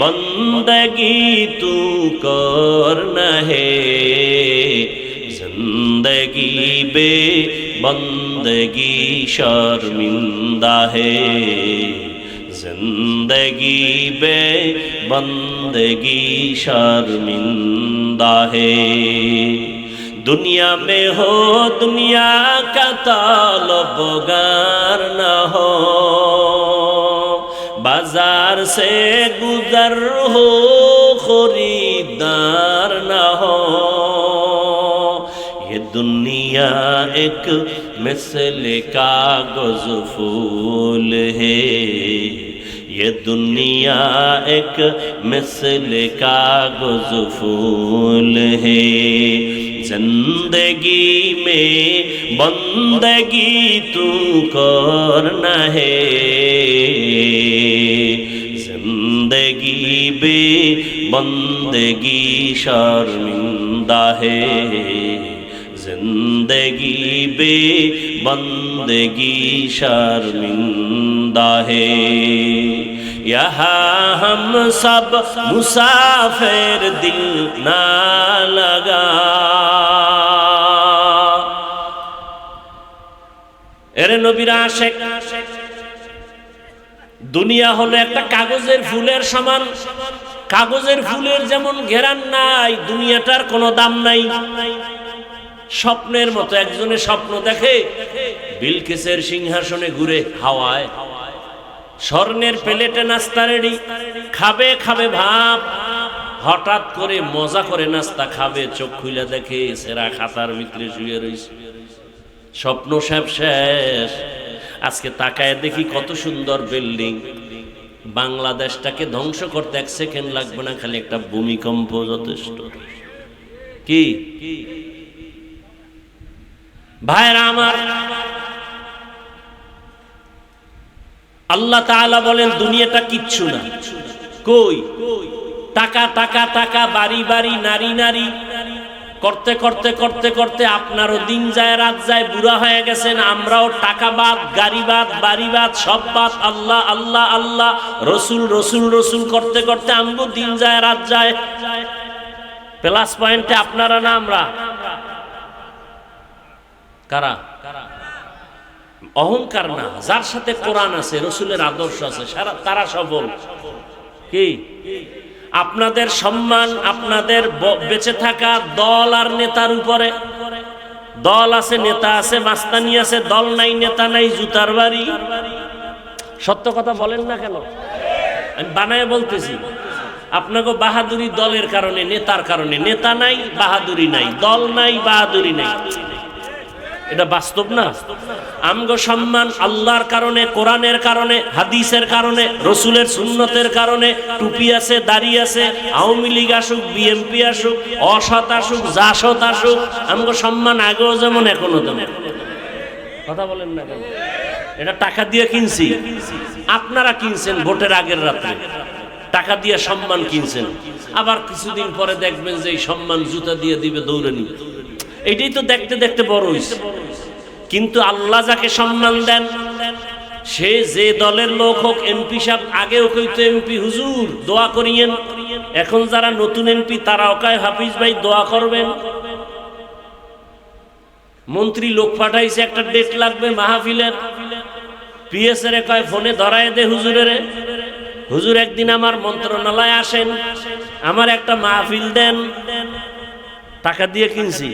बंदगी तू करना है, जिंदगी बे बंदगी शर्मिंदा है, जिंदगी बे बंदगी शर्मिंदा है। दुनिया में हो दुनिया का तलबगार न हो, बाजार से गुजर हो खरीदार न हो। ये दुनिया एक मिसल कागज फूल है, ये दुनिया एक मिसल कागज फूल है। जिंदगी में बंदगी तू करना है, जिंदगी बे बंदगी शर्मिंदा है, जिंदगी बे बंदगी शर्मिंदा है। यहाँ हम सब मुसाफिर दिल ना लगा। এরে নবীর আশিক, দুনিয়া হলো একটা কাগজের ফুলের সমান। কাগজের ফুলের যেমন ঘেরান নাই, দুনিয়াটার কোনো দাম নাই। স্বপ্নের মতো একজনে স্বপ্ন দেখে বিলকিসের সিংহাসনে ঘুরে হাওয়ায়, স্বর্ণের প্লেটে নাস্তা রেডি, খাবে খাবে ভাব, হঠাৎ করে মজা করে নাস্তা খাবে, চোখ খুলে দেখে সেরা খাতার ভিতরে শুয়ে রয়েছে। স্বপ্ন সব শেষ। আজকে তাকায় দেখি কত সুন্দর বিল্ডিং। বাংলাদেশটাকে ধ্বংস করতে 1 সেকেন্ড লাগবে না, খালি একটা ভূমিকম্প যথেষ্ট। কি ভাইরা আমার, আল্লাহ তাআলা বলেন দুনিয়াটা কিচ্ছু না। কই? টাকা টাকা টাকা, বাড়ি বাড়ি, নারী নারী করতে করতে করতে করতে আপনারও দিন যায় রাত যায়, বুড়া হয়ে গেছেন। আমরাও টাকা বাদ, গাড়ি বাদ, বাড়ি বাদ, সব বাদ, আল্লাহ আল্লাহ আল্লাহ, রসুল রসুল রসুল করতে করতে আমগো দিন যায় রাত যায়। প্লাস পয়েন্টে আপনারা না আমরা? কারা? অহংকার না, যার সাথে কোরআন আছে, রসুলের আদর্শ আছে, তারা সফল। কি আপনাদের সম্মান আপনাদের বেঁচে থাকা দল আর নেতার উপরে? দল আছে, নেতা আছে, মাস্তানি আছে, দল নাই, নেতা নাই, জুতার বাড়ি। সত্য কথা বলেন না কেন? আমি বানায় বলতেছি। আপনাকে বাহাদুরি দলের কারণে, নেতার কারণে। নেতা নাই, বাহাদুরি নাই, দল নাই, বাহাদুরি নাই। এটা বাস্তব না? আমগো সম্মান আল্লাহর কারণে, কোরআনের কারণে, হাদিসের কারণে, রসুলের সুন্নতের কারণে। টুপি আছে, দাড়ি আছে, আওয়ামী লীগ আসুক, বিএনপি আসুক, অসৎ আসুক, জাসৎ আসুক, আমগো সম্মান আগেও যেমন এখনো তেমন। কথা বলেন না কেন? এটা টাকা দিয়ে কিনছি। আপনারা কিনছেন ভোটের আগের রাত্রে, টাকা দিয়ে সম্মান কিনছেন। আবার কিছুদিন পরে দেখবেন যে এই সম্মান জুতা দিয়ে দিবে, দৌড়ে নিবে। এইটাই তো দেখতে দেখতে বড় হইছে। কিন্তু আল্লাহ যাকে সম্মান দেন, সে যে দলের লোক হোক, এমপি সাহেব আগেও কইতো এমপি হুজুর দোয়া করিয়েন। এখন যারা নতুন এমপি তারাও কয় হাফিজ ভাই দোয়া করবেন। মন্ত্রী লোক পাঠাইছে, একটা ডেট লাগবে মাহফিলের, পিএস এর কয় ফোনে ধরায় দে হুজুরের। হুজুর একদিন আমার মন্ত্রণালয়ে আসেন, আমার একটা মাহফিল দেন। টাকা দিয়ে কিনছি।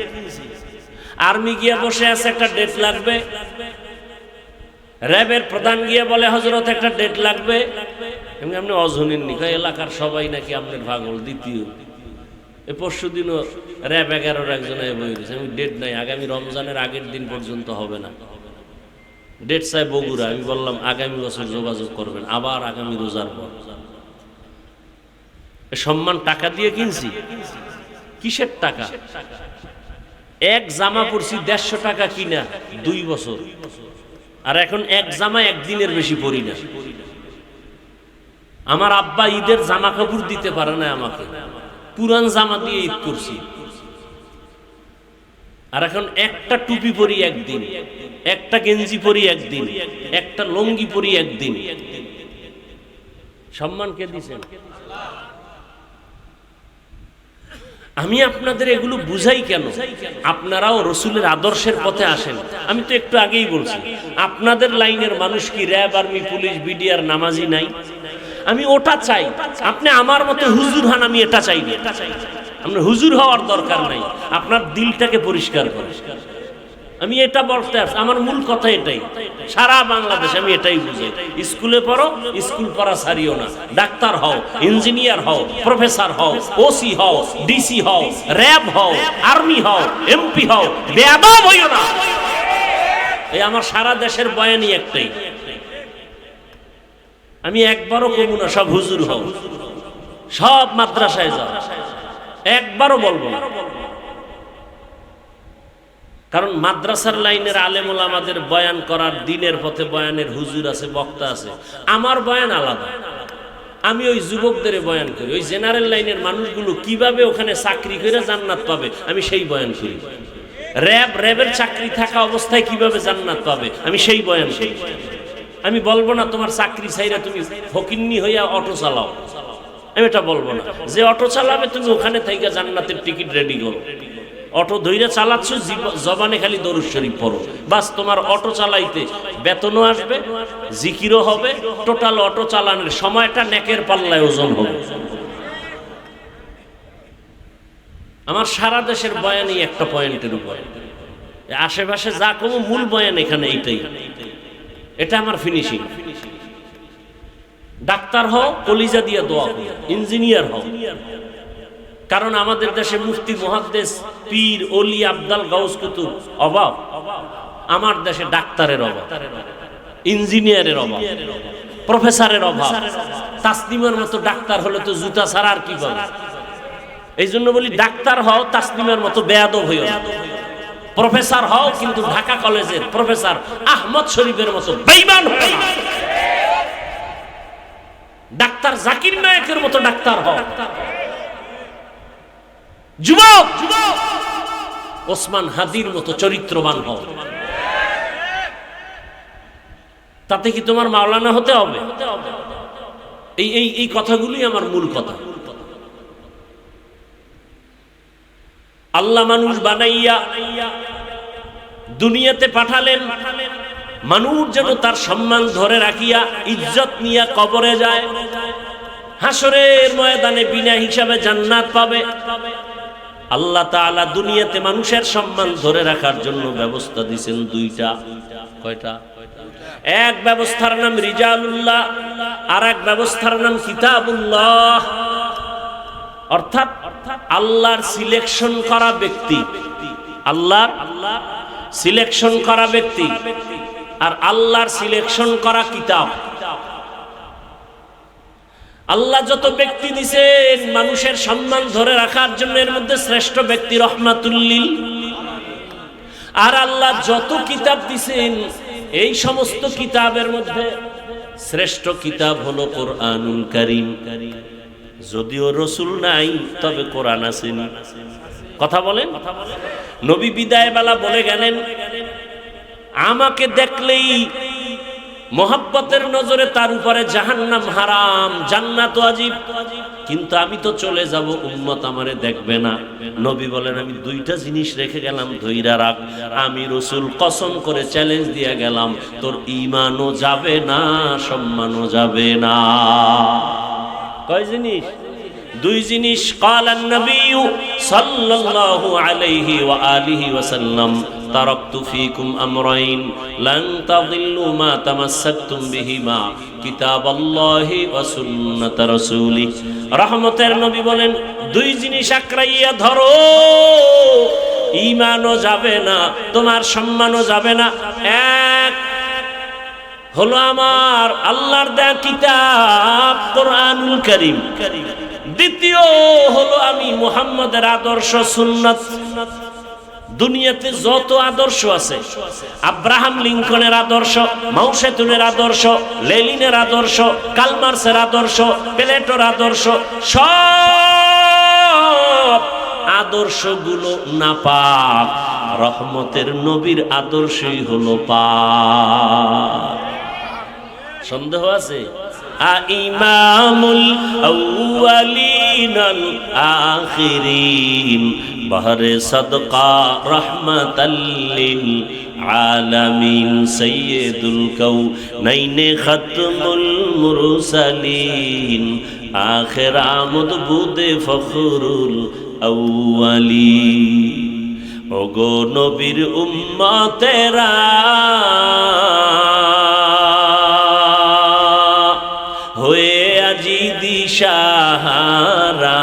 আর্মি গিয়ে বসে আছে, একটা ডেট লাগবে। র্যাবের প্রধান গিয়ে বলে হযরত একটা ডেট লাগবে। আপনি অজনের নিকা এলাকার সবাই নাকি আপনার পাগল। দ্বিতীয় পরশু দিনও র্যাব 11-র একজন বলেছে আমি ডেট নাই, আগামী রমজানের আগের দিন পর্যন্ত হবে না। ডেট চাই বগুড়া। আমি বললাম আগামী বছর যোগাযোগ করবেন, আবার আগামী রোজার পর। সম্মান টাকা দিয়ে কিনছি। কিসের টাকা? এক জামা পরছি 150 টাকা কিনা 2 বছর, আর এখন এক জামা একদিনের বেশি পরি না। আমার আব্বা ঈদের জামা কাপড় দিতে পারে না আমাকে, পুরান জামা দিয়ে ঈদ করছি। আর এখন একটা টুপি পরি একদিন, একটা গেঞ্জি পরি একদিন, একটা লুঙ্গি পরি একদিন। সম্মান কে দিছেন? আমি আপনাদের এগুলো বুঝাই কেন? আপনারাও রসুলের আদর্শের পথে আসেন। আমি তো একটু আগেই বলছি, আপনাদের লাইনের মানুষ কি র্যাব, আর্মি, পুলিশ, বিডিআর নামাজি নাই? আমি ওটা চাই। আপনি আমার মতো হুজুর হন, আমি এটা চাই না। আপনার হুজুর হওয়ার দরকার নাই, আপনার দিলটাকে পরিষ্কার করেন। আমি এটা বলতে আসছি, আমার মূল কথা এটাই। সারা বাংলাদেশে আমি এটাই বুঝাই, স্কুলে পড়ো, স্কুল পড়া ছাড়িও না। ডাক্তার হও, ইঞ্জিনিয়ার হও, প্রফেসর হও, ওসি হও, ডিসি হও, র্যাব হও, আর্মি হও, এমপি হও, বেয়াদব হইও না। এই আমার সারা দেশের বয়ানই একটাই। আমি একবারও কমু না সব হুজুর হও, সব মাদ্রাসায় যাও, একবারও বলবো না। কারণ মাদ্রাসার লাইনের আলেম ওলামাদের বয়ান করার, দিনের পথে বয়ানের হুজুর আছে, বক্তা আছে। আমার বয়ান আলাদা। আমি ওই যুবকদের বয়ান করি, ওই জেনারেল লাইনের মানুষগুলো কিভাবে ওখানে চাকরি করে জান্নাত পাবে, আমি সেই বয়ান করি। র্যাবের চাকরি থাকা অবস্থায় কিভাবে জান্নাত পাবে, আমি সেই বয়ান করি। আমি বলবো না তোমার চাকরি ছাইরা তুমি ফকিন্নি হইয়া অটো চালাও, আমি এটা বলবো না। যে অটো চালাবে তুমি ওখানে থেকে জান্নাতের টিকিট রেডি করো। অটো ধইরা চালাচ্ছ, জবানে খালি দরুদ শরীফ পড়ো, বাস তোমার অটো চালাইতে বেতনও আসবে, জিকিরও হবে, টোটাল অটো চালানোর সময়টা নেকের পাল্লায় ওজন হবে। আমার সারা দেশের বয়ানই একটা পয়েন্টের উপরে। আশেপাশে যা কোনো মূল বয়ান এখানে এইটাই। এটা আমার ফিনিশিং। ডাক্তার হও, কলিজা দিয়ে দোয়া করো, ইঞ্জিনিয়ার হও। কারণ আমাদের দেশে মুফতি, মুহাদ্দিস, পীর, ওলি, আবদাল, গাউস, কুতুব অভাব। আমার দেশে ডাক্তারের অভাব, ইঞ্জিনিয়ারের অভাব, প্রফেসরের অভাব। তাসলিমের মতো ডাক্তার হলে তো জুতা ছাড়া আর কি পাবে। এই জন্য বলি ডাক্তার হও, তাসলিমের মতো বেয়াদব হইও না। প্রফেসর হও, কিন্তু ঢাকা কলেজের প্রফেসর আহমদ শরীফের মতো বেঈমান হও না। ডাক্তার জাকির নায়েকের মতো ডাক্তার হও। যুবক ওসমান হাদির মতো চরিত্রবান হও। তাতে কি তোমার মাওলানা হতে হবে? এই কথাগুলি আমার মূল কথা। আল্লাহ মানুষ বানাইয়া দুনিয়াতে পাঠালেন, মানুষ যেন তার সম্মান ধরে রাখিয়া ইজ্জত নিয়া কবরে যায়, হাসরের ময়দানে বিনা হিসাবে জান্নাত পাবে। আল্লাহ তাআলা দুনিয়াতে মানুষের সম্মান ধরে রাখার জন্য ব্যবস্থা দিয়েছেন দুইটা। কয়টা? এক ব্যবস্থার নাম রিজালুল্লাহ, আর এক ব্যবস্থার নাম কিতাবুল্লাহ। অর্থাৎ আল্লাহর সিলেকশন করা ব্যক্তি, আল্লাহর সিলেকশন করা ব্যক্তি, আর আল্লাহর সিলেকশন করা কিতাব। আল্লাহ যত ব্যক্তি দিয়েছেন মানুষের সম্মান ধরে রাখার জন্য, এর মধ্যে শ্রেষ্ঠ ব্যক্তি রহমাতুল লিল। আর আল্লাহ যত কিতাব দিয়েছেন এই সমস্ত কিতাবের মধ্যে শ্রেষ্ঠ কিতাব হলো কোরআনুল কারীম। যদিও রসুল নাই, তবে কোরআন আছে। কথা বলেন। নবী বিদায় বেলা বলে গেলেন, আমাকে দেখলেই মোহাব্বতের নজরে তার উপরে জাহান্নাম হারাম, জান্নাত ওয়াজিব, কিন্তু আমি তো চলে যাব, উম্মত আমারে দেখবে না। নবী বলেন, আমি দুইটা জিনিস রেখে গেলাম, ধইরা রাখ। আমি রাসূল কসম করে চ্যালেঞ্জ দিয়ে গেলাম, তোর ঈমানও যাবে না, সম্মানও যাবে না। কয় জিনিস? দুই জিনিস। ক্বালান নবী সাল্লাল্লাহু আলাইহি ওয়া আলিহি ওয়াসাল্লাম, তারাকতু ফীকুম আমরাইন লান তাযিল্লু মা তামাসসাকতুম বিহিমা, কিতাবাল্লাহি ওয়া সুন্নাত রাসূলি। রহমতের নবী বলেন, দুই জিনিস আঁকড়াইয়া ধরো, ঈমানও যাবে না, তোমার সম্মানও যাবে না। এক হলো আমার আল্লাহর দেয়া কিতাব কোরআনুল কারীম। দ্বিতীয় হলো আমি মুহাম্মদের আদর্শ সুন্নাত। দুনিয়াতে যত আদর্শ আছে, আব্রাহাম লিঙ্কনের আদর্শ, মাও সেতুনের আদর্শ, লেনিনের আদর্শ, কালমার্সের আদর্শ, প্লেটোর আদর্শ, সব আদর্শগুলো নাপাক। রহমতের নবীর আদর্শই হলো পাক। সন্দেহ আছে? ইমামুল আউয়ালিন আল আখিরিন, বহরে সদকা রহমাতাল লিল আলামিন, সাইয়্যিদুল কাউনাইন খাতমুল মুরসালিন, আখির আমদ বুদে ফখরুল আউয়ালিন। ওগো নবীর উম্মতেরা, হয়ে আজি দিশাহারা,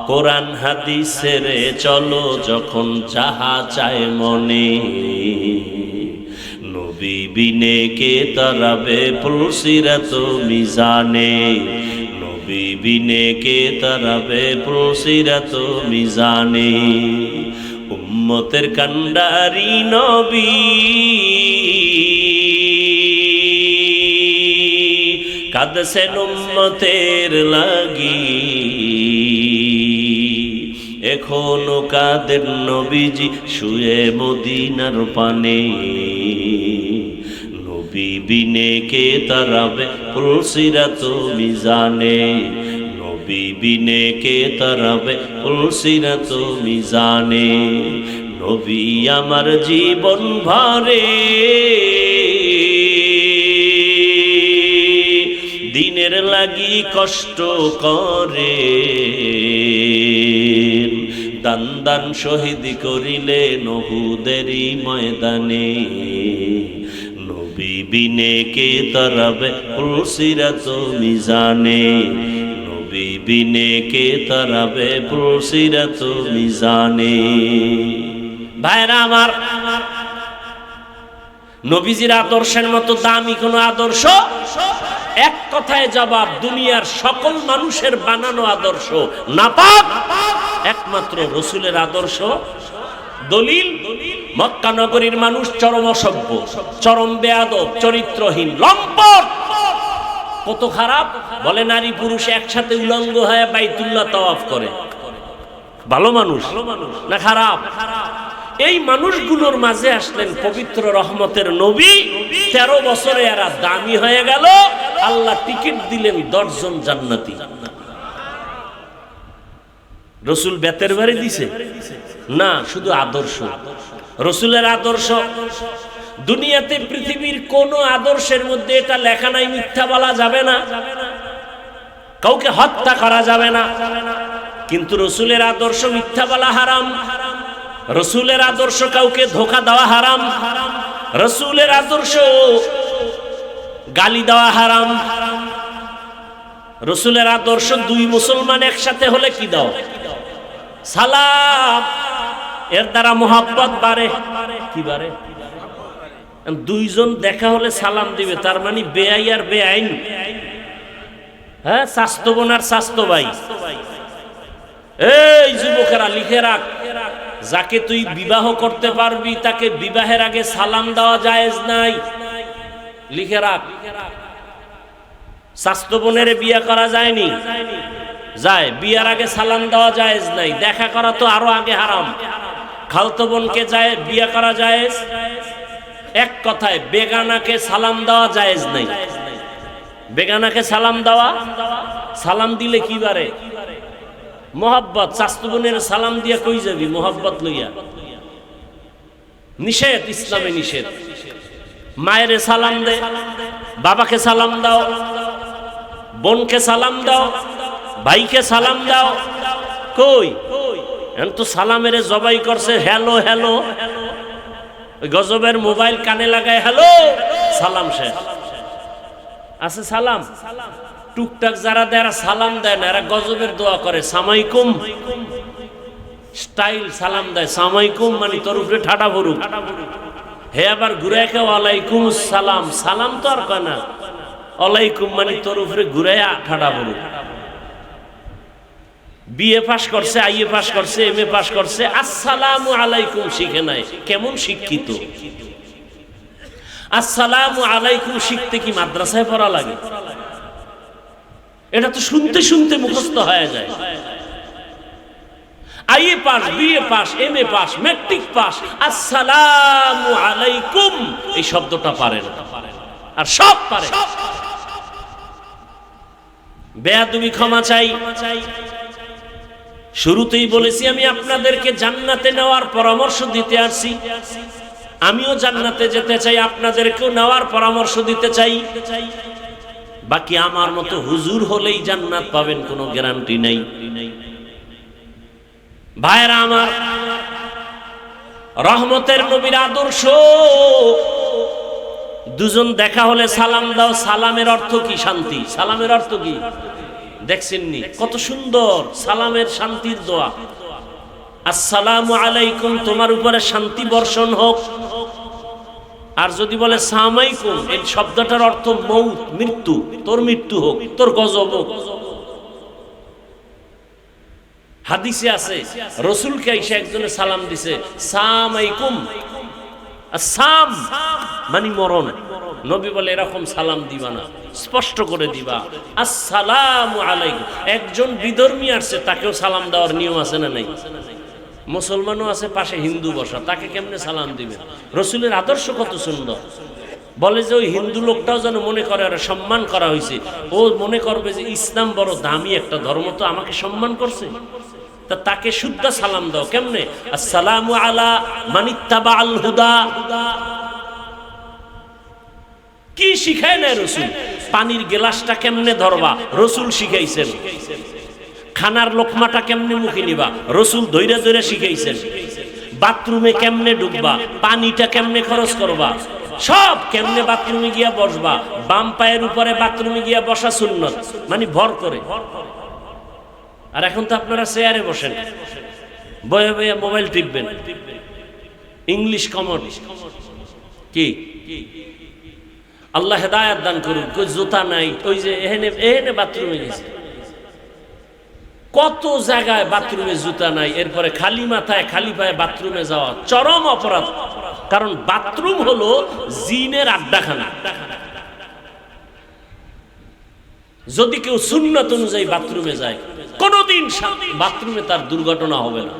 কোরআন হাদিসের চলো যখন যাহা চায় মনে, নবী বিনে কে তারাবে পুলসিরাত মিজানে, নবী বিনে কে তারাবে পুলসিরাত মিজানে। উম্মতের কান্ডারি নবী, কাঁদছেন উম্মতের লাগি, এখনো কাঁদেন নবীজি শুয়ে মদিনার পানে, নবী বিনে কে তারাবে পুলসিরাত মিজানে, নবী বিনে কে তারাবে পুলসিরাত মিজানে। নবী আমার জীবন ভরে দিনের লাগি কষ্ট করে, দান দান শহীদ করিলে উহুদেরই ময়দানে, নবী বিনে কে তারাবে পুলসিরাত মিজানে, নবী বিনে কে তারাবে পুলসিরাত মিজানে। ভাইরা আমার, নবীজির আদর্শের মতো দামি কোনো আদর্শ, এক কথায় জবাব, দুনিয়ার সকল মানুষের বানানো আদর্শ নাপাক। একমাত্র রসুলের আদর্শ দলিল। মক্কা নগরীর মানুষ চরম অসভ্য, চরম বেয়াদব, চরিত্রহীন, লম্পট, কত খারাপ বলে নারী পুরুষ একসাথে উলঙ্গ হয়ে বাইতুল্লাহ তাওয়াফ করে। ভালো মানুষ না খারাপ? এই মানুষগুলোর মাঝে আসলেন পবিত্র রহমতের নবী। 13 বছরে এরা দামি হয়ে গেল। আল্লাহ টিকিট দিলেন 10 জন জান্নাতি। রসুল বেতের বাড়ি দিছে না, শুধু আদর্শ। রসুলের আদর্শ দুনিয়াতে পৃথিবীর কোন আদর্শের মধ্যে এটা লেখা নাই মিথ্যা বলা যাবে না, কাউকে হত্যা করা যাবে না। কিন্তু রসুলের আদর্শ মিথ্যা বলা হারাম, রসুলের আদর্শ কাউকে ধোঁকা দেওয়া হারাম, রসুলের আদর্শ গালি দেওয়া হারাম। রসুলের আদর্শ দুই মুসলমান একসাথে হলে কি দাও? সালাম। এর দ্বারা মোহাব্বত বাড়ে। কি বাড়ে? দুইজন দেখা হলে সালাম দিবে, তার মানে বেআই আর বেআইন। হ্যাঁ, স্বাস্থ্য বোন আর স্বাস্থ্য ভাই। এই যুবকেরা লিখে রাখ, যাকে তুই বিবাহ করতে পারবি তাকে বিবাহের আগে সালাম দেওয়া জায়েজ নাই। লিখে রাখ, স্বাস্থ্য বোনের বিয়ে করা যায়নি, যায়, বিয়ার আগে সালাম দেওয়া জায়েজ নাই। দেখা করা তো আরো আগে হারাম। খালতো বোনকে যায় বিয়ে করা জায়েজ। এক কথায় বেগানাকে সালাম দেওয়া জায়েজ নাই। বেগানাকে সালাম দেওয়া, সালাম দিলে কি বারে? মোহাব্বত। স্বাস্থ্য বোনের সালাম দিয়া কই যাবি মোহাব্বত লইয়া? নিষেধ, ইসলামে নিষেধ। মায়ের সালাম দে, বাবাকে সালাম দাও, বোনকে সালাম দাও, ভাইকে সালাম দাও। কই এখন তো সালামের জবাই করছে হ্যালো হ্যালো। ওই গজবের মোবাইল কানে লাগায় হ্যালো, সালাম শেষ। আছে সালাম টুকটাক যারা দেয় সালাম দেয় না, এরা গজবের দোয়া করে সামাইকুম স্টাইল সালাম দেয়। সামাইকুম মানে তোর উপরে ঠাডা ভরুক। হে আবার ঘুরে কে ওয়ালাইকুম সালাম, সালাম তো আর কয় না, ওয়ালাইকুম মানে তোর উপরে ঘুরে ঠাডা ভরুক। বিএ পাস করছে, আইএ পাস করছে, এমএ পাস করছে, আসসালামু আলাইকুম শিখে নাই। কেমন শিক্ষিত! আসসালামু আলাইকুম শিখতে কি মাদ্রাসায় পড়া লাগে? এটা তো শুনতে শুনতে মুখস্থ হয়ে যায়। IA pass, BA pass, MA pass, matric pass, আসসালামু আলাইকুম এই শব্দটা পারে না, আর সব পারে। বেয়াদবি ক্ষমা চাই। শুরুতেই বলেছি আমি আপনাদেরকে জান্নাতে নেওয়ার পরামর্শ দিতে আসছি। আমিও জান্নাতে যেতে চাই, আপনাদেরকেও নেওয়ার পরামর্শ দিতে চাই। বাকি আমার মতো হুজুর হলেই জান্নাত পাবেন কোনো গ্যারান্টি নেই। ভাইরা আমার, রহমতের নবীর আদর্শ দুজন দেখা হলে সালাম দাও। সালামের অর্থ কি? শান্তি। সালামের অর্থ কি দেখছেননি? কত সুন্দর সালামের শান্তির দোয়া। আসসালামু আলাইকুম, তোমার উপরে শান্তি বর্ষণ হোক। আর যদি বলে সামাইকুম, এই শব্দটার অর্থ মৌত, মৃত্যু, তোর মৃত্যু হোক, তোর গজব হোক। হাদিসে আছে রাসূলকে এসে একজনে সালাম দিছে সামাইকুম, সাম মানে মরণ। নবী বলে এরকম সালাম দিবা না, স্পষ্ট করে দিবা আসসালামু আলাইকুম। একজন বিধর্মী আসছে, তাকেও সালাম দেওয়ার নিয়ম আছে না নাই? মুসলমানও আছে পাশে, হিন্দু বসা, তাকে কেমনে সালাম দিবেন? রসুলের আদর্শ কত সুন্দর। বলে যে ওই হিন্দু লোকটাও যেন মনে করে আর সম্মান করা হয়েছে, ও মনে করবে যে ইসলাম বড় দামি একটা ধর্ম, তো আমাকে সম্মান করছে। তা তাকে শুদ্ধ সালাম দাও। কেমনে? আসসালামু আলা মানিত্তাবা আল হুদা। কি শিখায় না রসুল? পানির গ্লাসটা কেমনে ধরবা রসুল শিখাইছেন। খানার লোকমাটা কেমনে মুখে নিবা রসুল ধৈর্য ধৈর্য শিখাইছেন। বাথরুমে কেমনে ঢুকবা, পানিটা কেমনে খরচ করবা, সব কেমনে বাথরুমে গিয়া বসবা। বাম পায়ের উপরে বাথরুমে গিয়া বসা সুন্নত, মানে ভর করে। আর এখন তো আপনারা চেয়ারে বসেন, বয়ে বয়ে মোবাইল টিপবেন। ইংলিশ কমন কি? আল্লাহ হেদায়েত দান করুন। কই জুতা নাই, ওই যে এহেনে এহেনে বাথরুমে গেছে। কত জায়গায় বাথরুমে জুতা নাই, এরপরে খালি মাথায় খালি পায়ে বাথরুমে যাওয়া চরম অপরাধ। কারণ বাথরুম হলো জিনের আড্ডাখানা। যদি কেউ সুন্নাত অনুযায়ী বাথরুমে যায়, কোনোদিন বাথরুমে তার দুর্ঘটনা হবে না।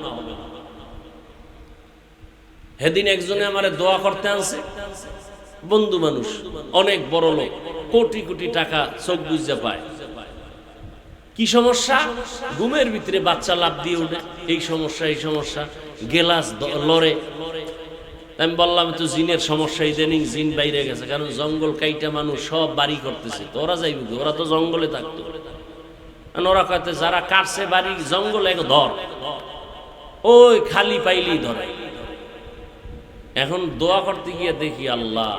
সেদিন একজনে আমারে দোয়া করতে আনছে, বন্ধু মানুষ, অনেক বড় লোক, কোটি কোটি টাকা চোখ বুঝতে পায়। কি সমস্যা? ঘুমের ভিতরে বাচ্চা লাফ দিয়ে উঠে, এই সমস্যা এই সমস্যা, গেলাস লড়ে। আমি বললাম তো জিনের সমস্যা, ইদানিং জিন বাইরে গেছে, কারণ জঙ্গল কাইটা মানুষ সব বাড়ি করতেছে, তো ওরা যাইব, ওরা তো জঙ্গলে থাকতো। ওরা কয়তে যারা কাটছে বাড়ি জঙ্গলে ধর, ওই খালি পাইলেই ধরে। এখন দোয়া করতে গিয়ে দেখি আল্লাহ,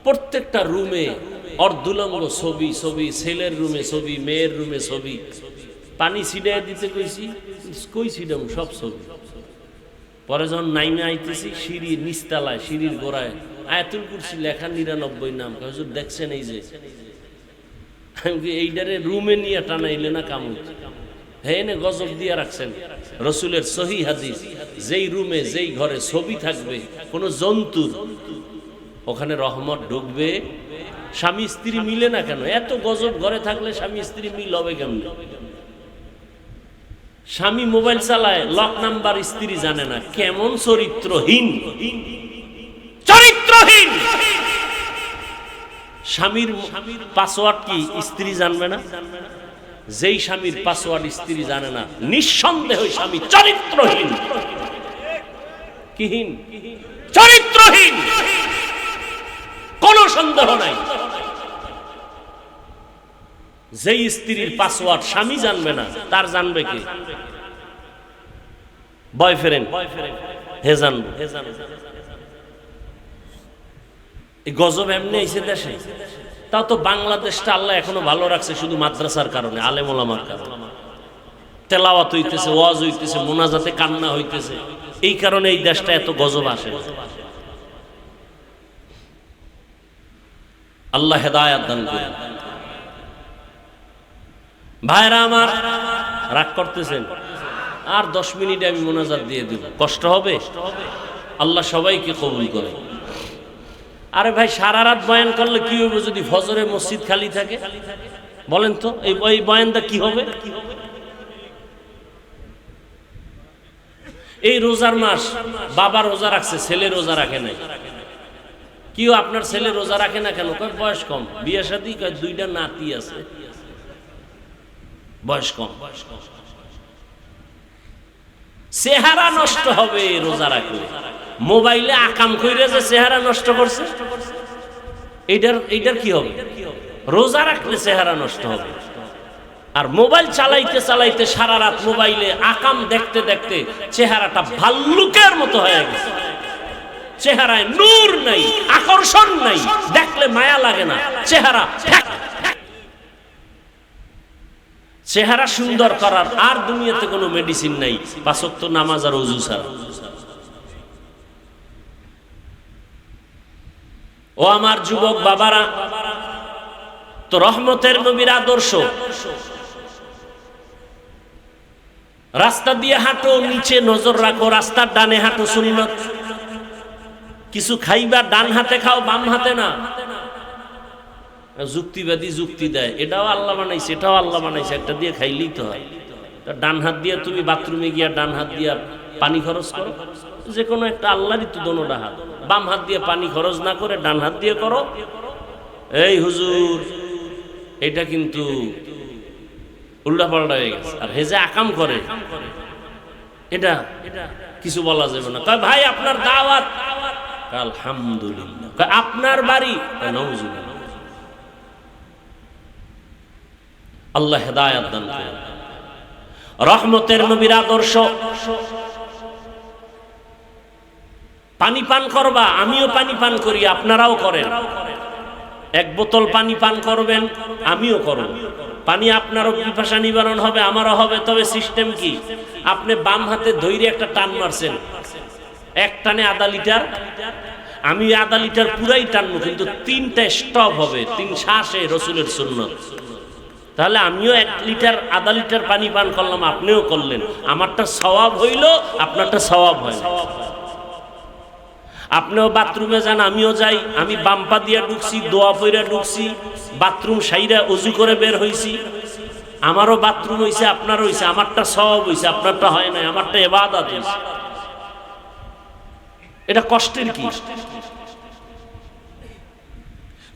প্রত্যেকটা রুমে অর্ধুলঙ্গ ছবি ছবি, ছেলের রুমে ছবি, মেয়ের রুমে ছবি। পানি ছিটাই দিতে কইছি, কই ছিটাম, সব ছবি। পরে যখন নাইমে আইতেছি, সিঁড়ির নিচতলায়, সিঁড়ির গোড়ায় আয়াতুল কুরসি লেখা 99 নাম। হুজুর দেখছেন এই যে, এইটারে রুমে নিয়ে টানাইলে না কাম হচ্ছে। হ্যাঁ, গজব দিয়ে রাখছেন রসুলের সহি হাদিস, যেই রুমে যেই ঘরে ছবি থাকবে কোন জন্তুর, ওখানে রহমত ঢুকবে। স্বামী স্ত্রী মিলে না কেন? এত গজব ঘরে থাকলে স্বামী স্ত্রী মিল হবে কেমন? স্বামী মোবাইল চালায়, লক নাম্বার স্ত্রী জানে না, কেমন চরিত্রহীন, চরিত্রহীন। স্বামীর পাসওয়ার্ড কি স্ত্রী জানবে না? যেই স্বামীর পাসওয়ার্ড স্ত্রী জানে না, নিঃসন্দেহ স্বামী চরিত্রহীন। কিহীন? চরিত্রহীন, কোনো সন্দেহ নাই। যেই স্ত্রীর পাসওয়ার্ড স্বামী জানবে না, তার জানবে কে? বয়ফ্রেন্ড, হে জানবে। এই গজব এমনি এসে দেশে, তাও তো বাংলাদেশটা আল্লাহ এখনো ভালো রাখছে শুধু মাদ্রাসার কারণে, আলেম ওলামার কারণে। তেলাওয়াত হইতেছে, ওয়াজ হইতেছে, মোনাজাতে কান্না হইতেছে, এই কারণে এই দেশটা এত গজব আসে। আল্লাহ হেদায়েত দান করুন। ভাইরা আমার, রাগ করতেছেন? আর 10 মিনিটে আমি মোনাজাত দিয়ে দেব, কষ্ট হবে? আল্লাহ সবাইকে কবুল করে। আরে ভাই, সারা রাত বয়ান করলে কি হবে যদি ফজরে মসজিদ খালি থাকে? বলেন তো, এই বয়ানটা কি হবে? এই রোজার মাস, বাবা রোজা রাখছে, ছেলে রোজা রাখে নাই। কিও আপনার ছেলে রোজা রাখে না কেন? কয় বয়স কম, বিয়ে শাদী, কয় 2টা নাতি আছে, বয়স কম। চেহারা নষ্ট হবে রোজা রাখলে। মোবাইলে আকাম কইরা যে চেহারা নষ্ট করছে, এইটার কি হবে? রোজা রাখলে চেহারা নষ্ট হবে। আর মোবাইল চালাইতে চালাইতে সারা রাত মোবাইলে আকাম দেখতে দেখতে চেহারাটা ভাল্লুকের মতো হয়ে গেছে। চেহারায় নূর নাই, আকর্ষণ নাই, দেখলে মায়া লাগে না। চেহারা সুন্দর করার আর দুনিয়াতে কোনো মেডিসিন নাই, 5 ওয়াক্ত নামাজ আর ওযু ছাড়া। ও আমার যুবক বাবারা, তো রহমতের নবীর আদর্শ, রাস্তা দিয়ে হাঁটো, নিচে নজর রাখো, রাস্তার ডানে হাঁটো সুন্নত। কিছু খাইবা ডান হাতে খাও, বাম হাতে না। যুক্তিবাদী যুক্তি দেয়, এটাও আল্লাহ বানাইছে, এটাও আল্লাহ বানাইছে, একটা দিয়ে খাইলেই তো হয়। ডান হাত দিয়ে তুমি বাথরুমে গিয়া ডান হাত দিয়া পানি খরচ করো, যে কোনো একটা, আল্লাহরই তো দোনোটা হাত। বাম হাত দিয়ে পানি খরচ না করে ডান হাত দিয়ে করো। এই হুজুর, এটা কিন্তু উল্টাপাল্টা হয়ে গেছে। আর হে যে আকাম করে, এটা কিছু বলা যাবে না। কয় ভাই আপনার দাওয়াত, আলহামদুলিল্লাহ। কয় আপনার বাড়ি, নাউজুবিল্লাহ। আল্লাহ হেদায়েত দান করুন। রহমতের নবীর আদর্শ, পানি পান করবা, আমিও পানি পান করি, আপনারাও করেন। 1 বোতল পানি পান করবেন, আমিও করব। পানি আপনারও পিপাসা নিবারণ হবে, আমারও হবে। তবে সিস্টেম কি? আপনি বাম হাতে ধৈর্য একটা টান মারছেন, এক টানে আধা লিটার, আমি আধা লিটার পুরাই টানবো, কিন্তু 3টা স্টপ হবে, 3 শ্বাসে, রসুলের সুন্নত। তাহলে আমিও 1 লিটার আধা লিটার পানি পান করলাম, আপনিও করলেন, আমারটা সওয়াব হইল, আপনারটা সওয়াব হয় না। আপনিও বাথরুমে যান, আমিও যাই, আমি বাম্পা দিয়া ঢুকছি, দোয়া পইরা ঢুকছি, বাথরুম সাইরা অজু করে বের হইছি, আমারও বাথরুম হইছে, আপনারও হইছে, আমারটা সওয়াব হইছে, আপনারটা হয় নাই, আমারটা ইবাদত হইছে। এটা কষ্টের কি?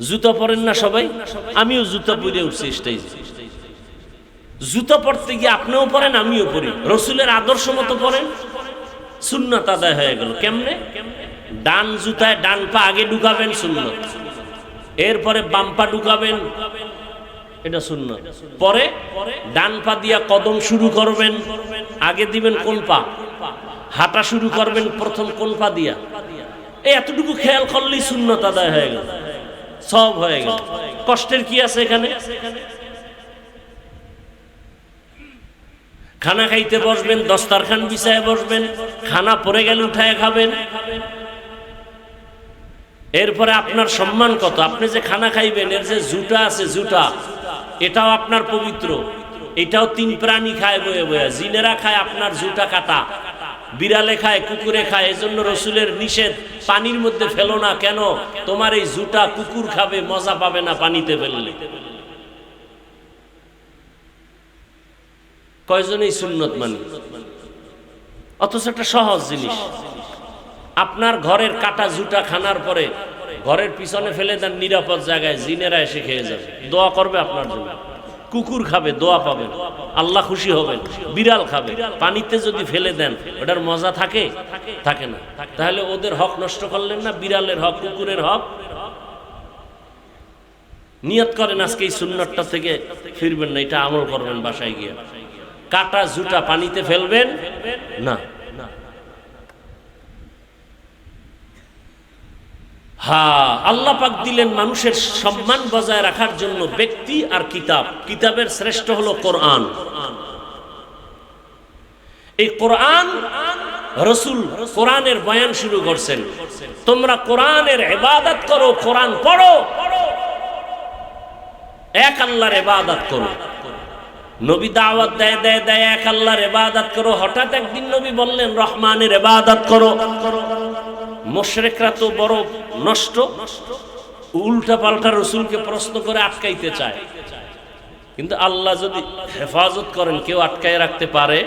জুতা পরেন না সবাই? আমিও জুতা পরে উঠছি স্টেজে। জুতা পরতে গিয়ে আপনিও পরেন, আমিও পরি, রসুলের আদর্শ মতো পরেন, সুন্নাত আদায় হয়ে গেল। কেমনে? ডান জুতায় ডান পা আগে ঢুকাবেন, সুন্নত। এরপরে বাম পা ঢুকাবেন, এটা সুন্নত। পরে ডান পা দিয়া কদম শুরু করবেন, আগে দিবেন কোন পা? হাঁটা শুরু করবেন প্রথম কোন পা দিয়া? এই এতটুকু খেয়াল করলেই সুন্নত আদায় হয়ে গেল, সব হয়ে গেল। কষ্টের কি আছে এখানে? খানা খাইতে বসবেন, দস্তারখান বিছায় বসবেন, খানা পড়ে গেলে উঠায় খাবেন। এরপরে আপনার সম্মান কত? আপনি যে খানা খাইবেন, এর যে জুটা আছে, জুটা এটাও আপনার পবিত্র, এটাও 3 প্রাণী খায় বয়ে বয়ে। জিনেরা খায় আপনার জুটা কাটা, বিড়ালে খায়, কুকুরে খায়। এজন্য রসুলের নিষেধ, পানির মধ্যে ফেলো না। কেন? তোমার এই জুটা কুকুর খাবে, মজা পাবে না পানিতে ফেললে। কয়জন এই সুন্নত মানি? অথচ একটা সহজ জিনিস। আপনার ঘরের কাটা জুটা খানার পরে ঘরের পিছনে ফেলে দেন নিরাপদ জায়গায়, জিনেরা এসে খেয়ে যাবে, দোয়া করবে আপনার জন্য। কুকুর খাবে, দোয়া পাবেন, আল্লাহ খুশি হবেন। বিড়াল খাবে, পানিতে যদি ফেলে দেন ওটার মজা থাকে? থাকে না। তাহলে ওদের হক নষ্ট করলেন না? বিড়ালের হক, কুকুরের হক। নিয়ত করেন আজকে এই সুন্নতটা থেকে ফিরবেন না, এটা আমল করবেন বাসায় গিয়ে। কাটা জুটা পানিতে ফেলবেন না। হ্যাঁ, আল্লাহ পাক দিলেন মানুষের সম্মান বজায় রাখার জন্য ব্যক্তি আর কিতাব। কিতাবের শ্রেষ্ঠ হলো কোরআন। এই কোরআন, রসুল কোরআনের বয়ান শুরু করছেন, তোমরা কোরআনের ইবাদত করো, কোরআন পড়ো, এক আল্লাহর ইবাদত করো। নবী দাওয়াত দেয় এক আল্লাহর ইবাদত করো। হঠাৎ একদিন নবী বললেন রহমানের ইবাদত করো। মুশরিকরা তো বড় নষ্ট, উল্টা পাল্টা রসুলকে প্রশ্ন করে আটকাইতে চায়, কিন্তু আল্লাহ যদি হেফাজত করেন, কেউ আটকায় রাখতে পারে?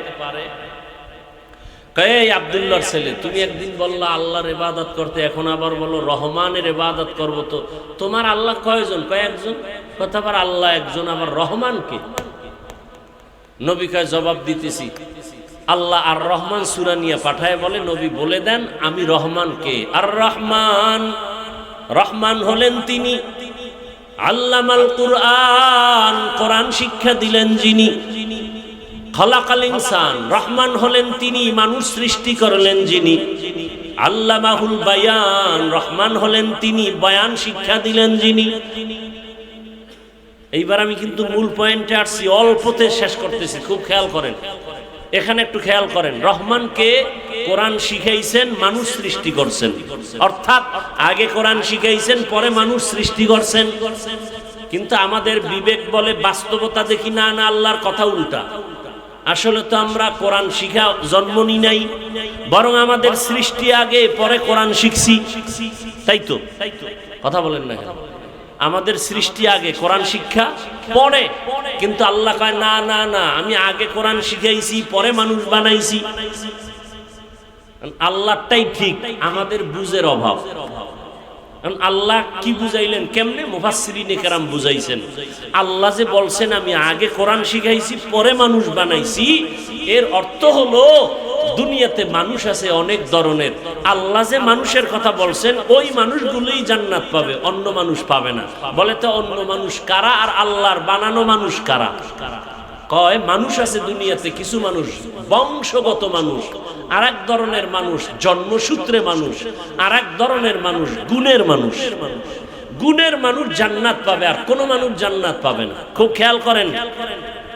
এই আব্দুল্লাহর ছেলে, তুমি একদিন বললা আল্লাহর ইবাদত করতে, এখন আবার বলো রহমানের ইবাদত করবো। তো তোমার আল্লাহ কয়জন? কয়েকজন। কথা আবার আল্লাহ একজন, আবার রহমান কে? নবী কয় জবাব দিতেছি। আল্লাহ আর রহমান সূরা নিয়ে পাঠায় বলে, নবী বলে দেন আমি রহমান কে? আর রহমান, রহমান হলেন তিনি আল্লামাল কুরআন, কোরআন শিক্ষা দিলেন যিনি। খলাকাল ইনসান, রহমান হলেন তিনি মানুষ সৃষ্টি করলেন যিনি। আল্লামাহুল বায়ান, রহমান হলেন তিনি বয়ান শিক্ষা দিলেন যিনি। এইবার আমি কিন্তু মূল পয়েন্টে আসছি, অল্পতে শেষ করতেছি, খুব খেয়াল করেন। এখানে একটু খেয়াল করেন, রহমানকে কোরআন শিখাইছেন, মানুষ সৃষ্টি করছেন। অর্থাৎ আগে কোরআন শিখাইছেন, পরে মানুষ সৃষ্টি করছেন। কিন্তু আমাদের বিবেক বলে, বাস্তবতা দেখি না, না আল্লাহর কথা উল্টা। আসলে তো আমরা কোরআন শিখা জন্ম নি নাই, বরং আমাদের সৃষ্টি আগে, পরে কোরআন শিখছি। তাই তো? কথা বলেন না কেন? আমাদের সৃষ্টি আগে, কোরআন শিক্ষা পরে। কিন্তু আল্লাহ কয় না না না, আমি আগে কোরআন শিখাইছি, পরে মানুষ বানাইছি। আল্লাহটাই ঠিক, আমাদের বুঝের অভাব। আল্লাহ কি বুঝাইলেন, কেমনে? মুফাসসিরিনে কেরাম বুঝাইছেন। আল্লাহ যে বলছেন আমি আগে কোরআন শিখাইছি, পরে মানুষ বানাইছি, এর অর্থ হলো দুনিয়াতে মানুষ আছে অনেক ধরনের। আল্লাহ যে মানুষের কথা বলছেন, ওই মানুষগুলোই জান্নাত পাবে, অন্য মানুষ পাবে না। বলে তো অন্য মানুষ কারা? আর আল্লাহর বানানো মানুষ কারা? কয় মানুষ আছে দুনিয়াতে, কিছু মানুষ বংশগত মানুষ, আর এক ধরনের মানুষ জন্মসূত্রে মানুষ, আর এক ধরনের মানুষ গুণের মানুষ। গুণের মানুষ জান্নাত পাবে, আর কোন মানুষ জান্নাত পাবে না। খুব খেয়াল করেন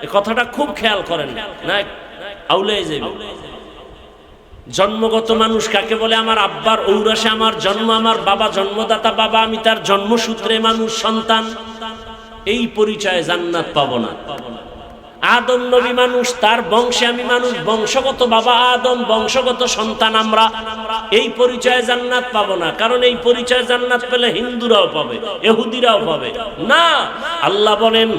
এই কথাটা, খুব খেয়াল করেন, না আউলাই যাবে। জন্মগত মানুষ কাকে বলে? আমার আব্বার ঔরাসে আমার জন্ম, আমার বাবা জন্মদাতা বাবা, আমি তার জন্মসূত্রে মানুষ, সন্তান। এই পরিচয়ে জান্নাত পাবো না। আদম নবী মানুষ, তার বংশে আমি মানুষ, বংশগত বাবা আদম, বংশগত সন্তান আমরা, এই পরিচয়ে জান্নাত পাবো না। কারণ এই পরিচয়ে জান্নাত পেলে হিন্দুরাও পাবে, ইহুদিরাও পাবে না। আল্লাহ বলেন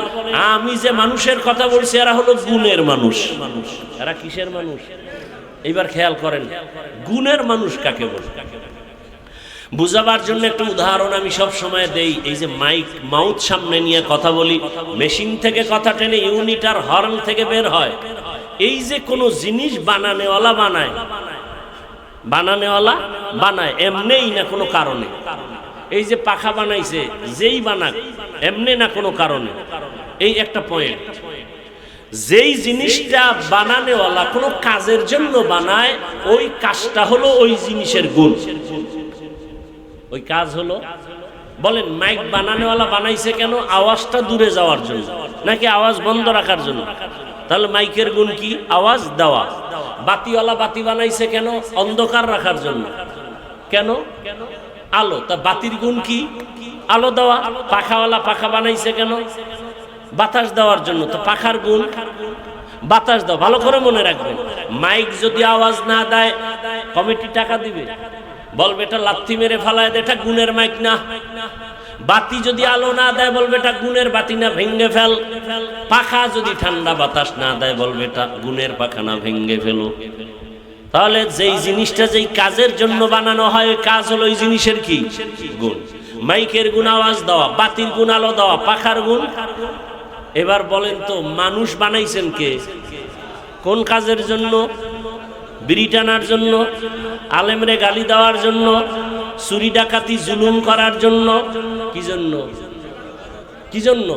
আমি যে মানুষের কথা বলছি এরা হলো গুণের মানুষ। এরা কিসের মানুষ? এইবার খেয়াল করেন গুণের মানুষ কাকে বলে। বুঝাবার জন্য একটা উদাহরণ আমি সব সময় দেই। এই যে মাউথ সামনে নিয়ে কথা বলি, মেশিন থেকে কথা টেনে ইউনিট আর হর্ন থেকে বের হয়। এই যে কোনো জিনিস বানানেওয়ালা বানায় এমনিই না কোনো কারণে। এই যে পাখা বানাইছে যেই বানাক এমনি না কোনো কারণে। এই একটা পয়েন্ট। যেই জিনিসটা বানানেওয়ালা কোনো কাজের জন্য বানায়, ওই কাজটা হলো ওই জিনিসের গুণ। ওই কাজ হলো, বলেন মাইক বানানেওয়ালা বানাইছে কেন? আওয়াজটা দূরে যাওয়ার জন্য নাকি আওয়াজ বন্ধ রাখার জন্য? তাহলে মাইকের গুণ কি? আওয়াজ দেওয়া। বাতিওয়ালা বাতি বানাইছে কেন? অন্ধকার রাখার জন্য। কেন? আলো। তা বাতির গুণ কি? আলো দেওয়া। পাখাওয়ালা পাখা বানাইছে কেন? বাতাস দেওয়ার জন্য। তো পাখার গুণ বাতাস দাও। ভালো করে মনে রাখবেন, মাইক যদি আওয়াজ না দেয় কমিটি টাকা দিবে, বলবে এটা লাথি মেরে ফালায় দে, এটা গুণের মাইক না। বাতি যদি আলো না দেয় বলবে এটা গুণের বাতি না, ভেঙ্গে ফেল। পাখা যদি ঠান্ডা বাতাস না দেয় বলবে এটা গুণের পাখা না, ভেঙ্গে ফেলো। তাহলে যেই জিনিসটা যেই কাজের জন্য বানানো হয় ওই কাজ হলো ওই জিনিসের কি? গুণ। মাইকের গুণ আওয়াজ দেওয়া, বাতির গুণ আলো দেওয়া, পাখার গুণ। এবার বলেন তো মানুষ বানাইছেন কে? কোন কাজের জন্য? বিড়ি টানার জন্য, আলেমরে গালি দেওয়ার জন্য, চুরি ডাকাতি জুলুম করার জন্য? কি জন্য? কি জন্য?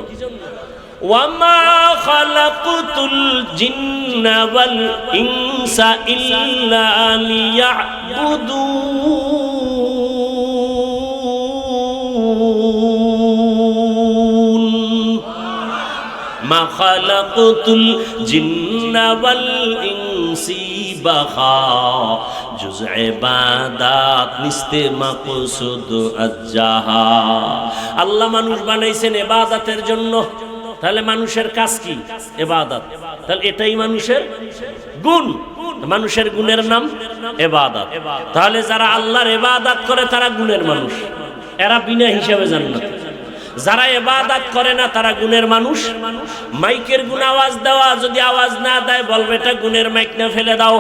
ওয়ামা খালাকুতুল জিন্না ওয়াল ইনসা ইল্লা লিয়াবুদুন। মা খালাকুতুল জিন্না ওয়াল ইনসি বাখা জুজ ইবাদাত নিস্তে মাকসুদ আজ্জাহা। আল্লাহ মানুষ বানাইছেন ইবাদতের জন্য। তাহলে মানুষের কাজ কি? ইবাদত। তাহলে এটাই মানুষের গুণ। মানুষের গুণের নাম ইবাদত। তাহলে যারা আল্লাহর ইবাদত করে তারা গুণের মানুষ, এরা বিনা হিসাবে জান্নাত। যারা ইবাদত করে না তারা গুণের মানুষ। মাইকের গুণ আওয়াজ দেওয়া, যদি আওয়াজ না দেয় বলবে এটা গুণের মাইক না, ফেলে দাও।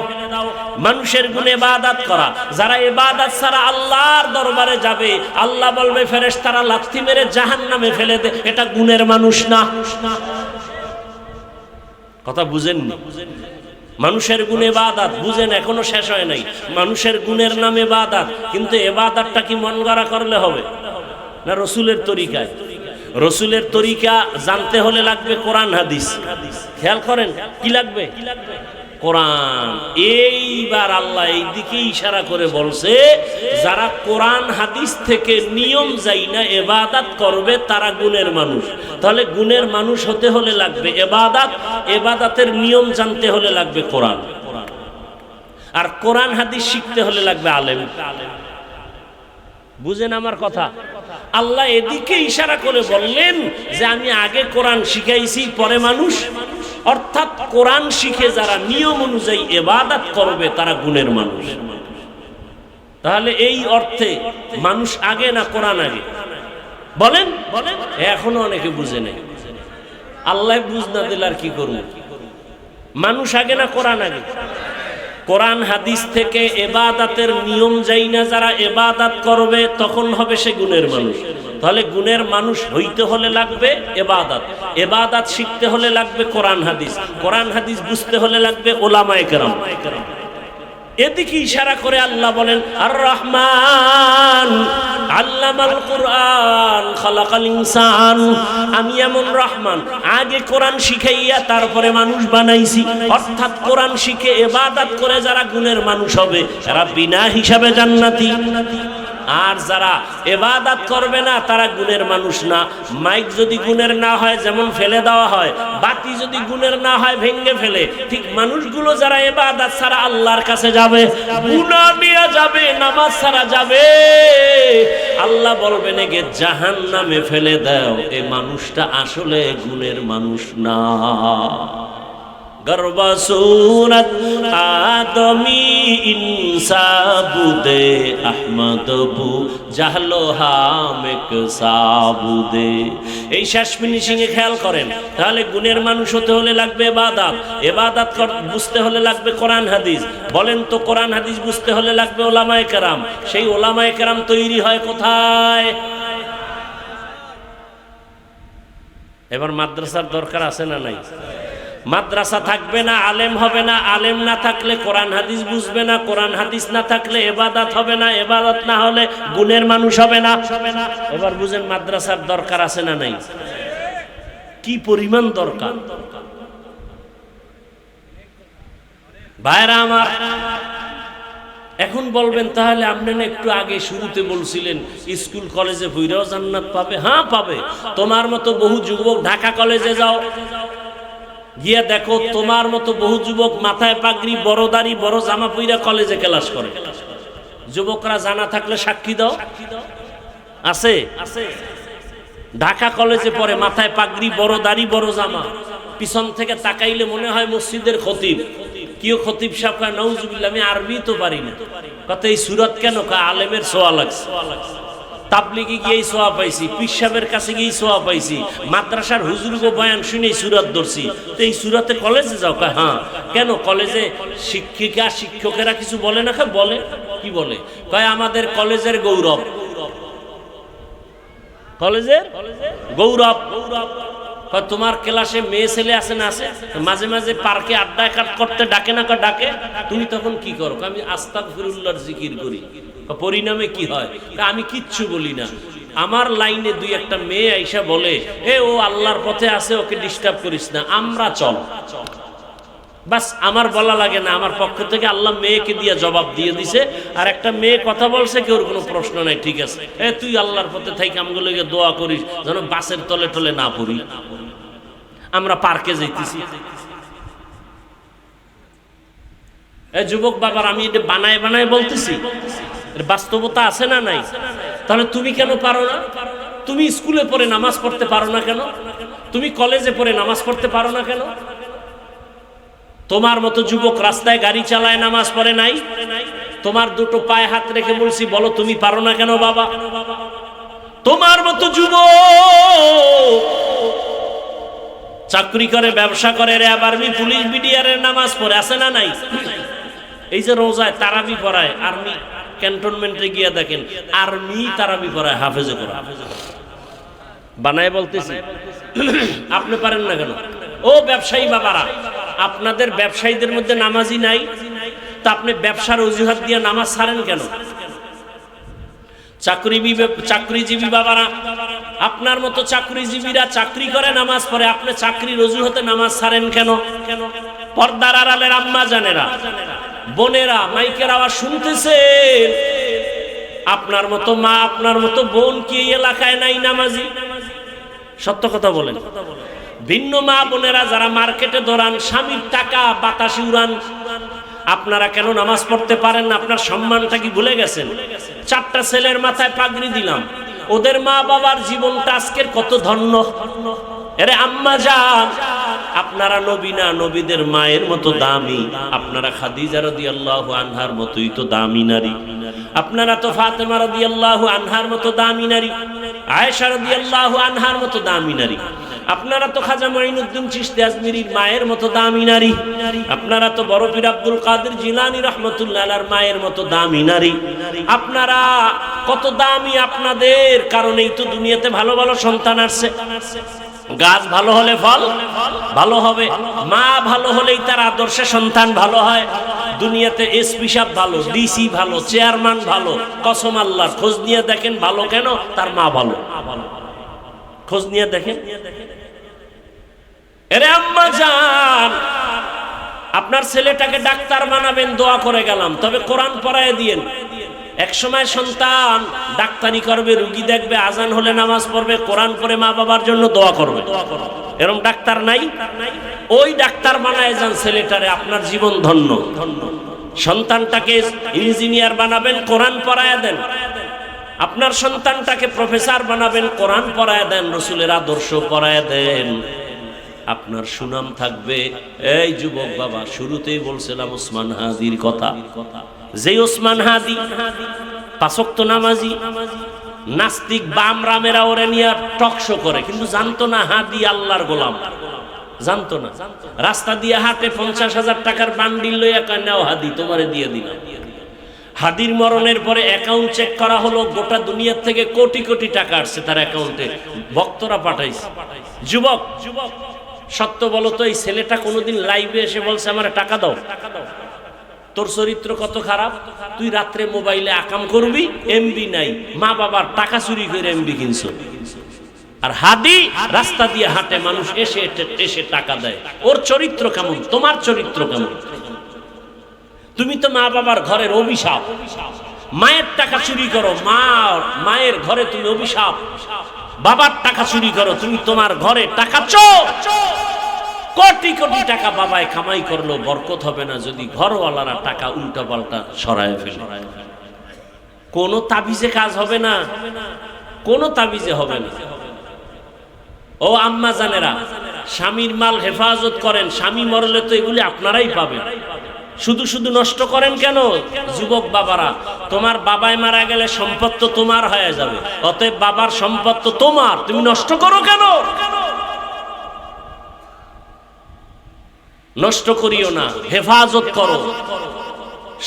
মানুষের গুণ ইবাদত করা। যারা ইবাদত ছাড়া আল্লাহর দরবারে যাবে আল্লাহ বলবে ফেরেশতারা লাথি মেরে জাহান্নামে ফেলে দে, এটা গুণের মানুষ না। কথা বুঝেননি? মানুষের গুণ ইবাদত বুঝেন, এখনো শেষ হয় নাই। মানুষের গুণের নাম ইবাদত, কিন্তু ইবাদতটা কি মন গড়া করলে হবে না রসুলের তরিকায়? রসুলের তরিকা জানতে হলে লাগবে কোরআন হাদিস। খেয়াল করেন কি লাগবে? কোরআন। এইবার আল্লাহ এই দিকে ইশারা করে বলছে যারা কোরআন হাদিস থেকে নিয়ম যাই না ইবাদত করবে তারা গুণের মানুষ। তাহলে গুণের মানুষ হতে হলে লাগবে ইবাদত, ইবাদতের নিয়ম জানতে হলে লাগবে কোরআন, আর কোরআন হাদিস শিখতে হলে লাগবে আলেম। বুঝেন আমার কথা? আল্লাহ এদিকে ইশারা করে বললেন যে আমি আগে কোরআন শিখাইছি পরে মানুষ। অর্থাৎ কোরআন শিখে যারা নিয়ম অনুযায়ী ইবাদত করবে তারা গুণের মানুষ। তাহলে এই অর্থে মানুষ আগে না কোরআন আগে? বলেন। এখনো অনেকে বুঝে নেই। আল্লাহ বুঝ না দিলে আর কি করব? মানুষ আগে না কোরআন আগে? কোরআন হাদিস থেকে ইবাদতের নিয়ম যাই না যারা ইবাদত করবে তখন হবে সে গুণের মানুষ। তাহলে গুণের মানুষ হইতে হলে লাগবে ইবাদত, ইবাদত শিখতে হলে লাগবে কোরআন হাদিস, কোরআন হাদিস বুঝতে হলে লাগবে উলামায়ে কেরাম। এদিকে ইশারা করে আল্লাহ বলেন আর রহমান আল্লামাল কুরআন খালাকাল ইনসান। আমি এমন রহমান আগে কোরআন শিখাইয়া তারপরে মানুষ বানাইছি। অর্থাৎ কোরআন শিখে ইবাদত করে যারা গুণের মানুষ হবে তারা বিনা হিসাবে জান্নাতি। আর যারা ইবাদত করবে না তারা গুণের মানুষ না। মাইক যদি গুণের না হয় যেমন ফেলে দেওয়া হয়, বাতি যদি গুণের না হয় ভেঙে ফেলে, ঠিক মানুষগুলো যারা ইবাদত ছাড়া আল্লাহর কাছে যাবে, গুনাহ নিয়ে যাবে, নামাজ ছাড়া যাবে, আল্লাহ বলবেন একে জাহান্নামে ফেলে দাও, এই মানুষটা আসলে গুণের মানুষ না। গর্ব সুরত আদমি ইনসাবুদে আহমদ বু জাহলো হামেক সাবুদে। এই শেষ ফিনিশিং এ খেয়াল করেন, তাহলে গুণের মানুষ হতে হলে লাগবে ইবাদত, ইবাদত বুঝতে হলে লাগবে কোরআন হাদিস। বলেন তো কোরআন হাদিস বুঝতে হলে লাগবে ওলামায়ে কেরাম। সেই ওলামায়ে কেরাম তৈরি হয় কোথায়? এবার মাদ্রাসার দরকার আছে না নাই? মাদ্রাসা থাকবে না আলেম হবে না, আলেম না থাকলে কোরআন হাদিস বুঝবে না, কোরআন হাদিস না থাকলে ইবাদত হবে না, ইবাদত না হলে গুণের মানুষ হবে না। এবার বুঝেন মাদ্রাসার দরকার আছে না নাই? কি পরিমাণ দরকার ভাইরা আমার। এখন বলবেন তাহলে আপনি না একটু আগে শুরুতে বলছিলেন স্কুল কলেজে ভৈরাও জান্নাত পাবে। হ্যাঁ পাবে। তোমার মতো বহু যুবক ঢাকা কলেজে যাও, গিয়া দেখো তোমার মতো বহু যুবক মাথায় পাগড়ি, বড় দাড়ি, বড় জামা পইরা কলেজে ক্লাস করে। যুবকরা জানা থাকলে সাক্ষী দাও। আছে? ঢাকা কলেজে পড়ে, মাথায় পাগড়ি, বড় দাড়ি, বড় জামা, পিছন থেকে তাকাইলে মনে হয় মসজিদের খতিব। কিও খতিব সাহেব কয় নাউজুবিল্লাহ, আমি আরবি তো পারি না। কত এই সুরত কেন? কয় আলেমের সোয়া লাগছে। তাবলিগে গিয়ে সোয়া পাইছি, পীর সাহেবের কাছে গিয়ে সোয়া পাইছি, মাদ্রাসার হুজুরগো বয়ান শুনে সুরত ধরছি। তো এই সুরতে কলেজে যাও? কয় হ্যাঁ। কেন? কলেজে শিক্ষিকা শিক্ষকেরা কিছু বলে না? বলে। কি বলে? কয় আমাদের কলেজের গৌরব, কলেজের গৌরব। তোমার ক্লাসে মেয়ে ছেলে আছে না? আছে। মাঝে মাঝে পার্কে আড্ডা করতে ডাকে না? ডাকে। তুমি তখন কি করো? আমি আস্তাগফিরুল্লাহর জিকির করি। পরিণামে কি হয়? আমি কিচ্ছু বলি না। আমার লাইনে দুই একটা মেয়ে আইসা বলে, এ ও আল্লাহর পথে আছে, ওকে ডিস্টার্ব করিস না, আমরা চল। বাস, আমার বলা লাগে না, আমার পক্ষ থেকে আল্লাহ মেয়েকে দিয়ে জবাব দিয়ে দিছে। আর একটা মেয়ে কথা বলছে, কেউ কোনো প্রশ্ন নাই, ঠিক আছে, এ তুই আল্লাহর পথে থাকি আমগুলোকে দোয়া করিস যেন বাসের তলে টলে না পড়ি, আমরা পার্কে যাইতেছি। এ যুবক বাবার, আমি এটা বানায় বানায় বলতেছি, বাস্তবতা আছে না নাই? তাহলে তুমি কেন পারো না? তুমি স্কুলে পড়ে নামাজ পড়তে পারো না কেন? তুমি কলেজে পড়ে নামাজ পড়তে পারো না কেন? তোমার মতো যুবক রাস্তায় গাড়ি চালায়, নামাজ পড়ে নাই? তোমার দুটো পায়ে হাত রেখে বলছি, বলো তুমি পারো না কেন বাবা? তোমার মতো যুবক চাকরি করে, ব্যবসা করে, র্যাব, আর্মি, পুলিশ, বিডিআরের নামাজ পড়ে, আছে না নাই? এই যে রোজায় তারাবি পড়ায়, আর্মি ক্যান্টনমেন্টে গিয়ে দেখেন আর্মি তারাবি পড়ায়, হাফেজে করে। বানায় বলতেছি, আপনি পারেন না কেন? ও ব্যবসায়ী বাবারা, আপনাদের ব্যবসায়ীদের মধ্যে নামাজি নাই, তা আপনি ব্যবসার অজুহাত দিয়ে নামাজ ছাড়েন কেন? চাকরিজীবী বাবারা, আপনার মতো চাকরিজীবীরা চাকরি করে, নামাজ পড়ে, আপনি চাকরির অজুহাতে নামাজ ছাড়েন কেন? পর্দার আড়ালের আম্মা জানেরা, বোনেরা, মাইকের আওয়াজ শুনতেছেন, আপনার মতো মা, আপনার মতো বোন কি এই এলাকায় নাই নামাজি? সত্য কথা বলেন। ভিন্ন মা বোনেরা যারা মার্কেটে দৌড়ান, স্বামীর টাকা বাতাসে উড়ান, আপনারা কেন নামাজ পড়তে পারেন না? আপনার সম্মানটা কি ভুলে গেছেন? 4টা ছেলের মাথায় পাগড়ি দিলাম, ওদের মা বাবার জীবনটা আজকের কত ধন্য। এরে আম্মা জান, আপনারা নবী না, নবীদের মায়ের মতো দামি। আপনারা খাদিজা রাদিয়াল্লাহু আনহার মতোই তো দামি নারী। আপনারা তো ফাতেমা রাদিয়াল্লাহু আনহার মতো দামি নারী, আয়েশা রাদিয়াল্লাহু আনহার মতো দামি নারী। আপনারা তো খাজা মুঈনুদ্দিন চিশতি আজমিরির মায়ের মতো দামি নারী। আপনারা তো বড় পীর আব্দুল কাদের জিলানী রাহমাতুল্লাহ আলাইহির মায়ের মতো দামি নারী। আপনারা কত দামি, আপনাদের কারণেই তো দুনিয়াতে ভালো ভালো সন্তান আসছে। গাছ ভালো হলে ফল ভালো হবে, মা ভালো হলেই তার আদর্শে সন্তান ভালো হয়। দুনিয়াতে এসপি সাহেব ভালো, ডিসি ভালো, চেয়ারম্যান ভালো, কসম আল্লাহর, খোঁজ নিয়ে দেখেন ভালো কেন? তার মা ভালো। খোঁজ নিয়ে দেখেন। এরে আম্মা জান, আপনার ছেলেটাকে ডাক্তার বানাবেন, দোয়া করে গেলাম, তবে কোরআন পড়ায় দিয়েন। এক সময় সন্তান ডাক্তারি করবে, রুগী দেখবে, আজান হলে নামাজ পড়বে, কোরআন পড়ে মা বাবার জন্য দোয়া করবে। এরকম ডাক্তার নাই? ওই ডাক্তার বানায় যান ছেলেটারে, আপনার জীবন ধন্য। সন্তানটাকে ইঞ্জিনিয়ার বানাবেন, কোরআন পড়ায় দেন। আপনার সন্তানটাকে প্রফেসর বানাবেন, কোরআন পড়ায় দেন, রসুলের আদর্শ পড়ায় দেন, আপনার সুনাম থাকবে। এই যুবক বাবা, শুরুতেই বলছিলাম ওসমান হাদির কথা। যে ওসমান হাদি পাঁচ ওয়াক্ত নামাজি, নাস্তিক বাম রামেরা ওরে নিয়ে টকশো করে, কিন্তু জানতো না হাদি আল্লাহর গোলাম, জানতো না। রাস্তা দিয়ে হাটে 50,000 টাকার বান্ডিল লইয়া কয়, নাও হাদি, তোমারে দিয়ে দিলাম। হাদির মরণের পরে অ্যাকাউন্ট চেক করা হলো, গোটা দুনিয়ার থেকে কোটি কোটি টাকা আসছে তার অ্যাকাউন্টে, ভক্তরা পাঠাইছে। যুবক, সত্য বলো তো, এই ছেলেটা কোনোদিন লাইভে এসে বলছে আমার টাকা দাও? তোর চরিত্র কত খারাপ, তুই রাত্রে মোবাইলে আকাম করবি, এমবি নাই, মা বাবার টাকা চুরি করে এমবি কিনছো। আর হাদি রাস্তা দিয়ে হাঁটে, মানুষ এসে এসে টাকা দেয়। ওর চরিত্র কেমন, তোমার চরিত্র কেমন? তুমি তো মা বাবার ঘরের অভিশাপ, মায়ের টাকা চুরি করো, মায়ের ঘরে তুমি অভিশাপ। বাবার টাকা চুরি করো, তুমি তোমার ঘরে টাকা চোর। কোটি কোটি টাকা বাবায় কামাই করলো, বরকত হবে না যদি ঘরওয়ালারা টাকা উল্টা পাল্টা সরায় ফেলে। কোনো তাবিজে কাজ হবে না, কোনো তাবিজে হবে না। ও আম্মা জানেরা, স্বামীর মাল হেফাজত করেন, স্বামী মরলে তো এগুলি আপনারাই পাবেন। শুধু শুধু নষ্ট করেন কেন? যুবক বাবারা, তোমার বাবাই মারা গেলে সম্পদ তো তোমার হয়ে যাবে, অতএব বাবার সম্পদ তো তোমার, তুমি নষ্ট করো কেন? নষ্ট করিও না, হেফাজত করো।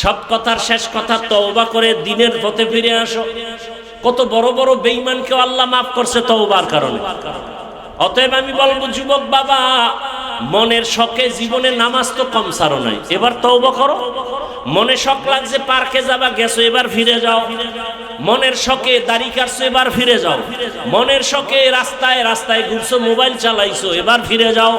সব কথার শেষ কথা, তওবা করে দিনের পথে ফিরে আসো। কত বড় বড় বেঈমানকে আল্লাহ মাফ করছে তওবার কারণে। অতএব আমি বলবো যুবক বাবা, মনের শখে জীবনে নামাজ তো কম ছাড়ো নাই, এবার তওবা করো। মনে শখ লাগছে পার্কে যাবা, গেছো, এবার ফিরে যাও। মনের শখে দাড়ি কাটছো, এবার ফিরে যাও। মনের শখে রাস্তায় রাস্তায় ঘুরছো, মোবাইল চালাইছো, এবার ফিরে যাও।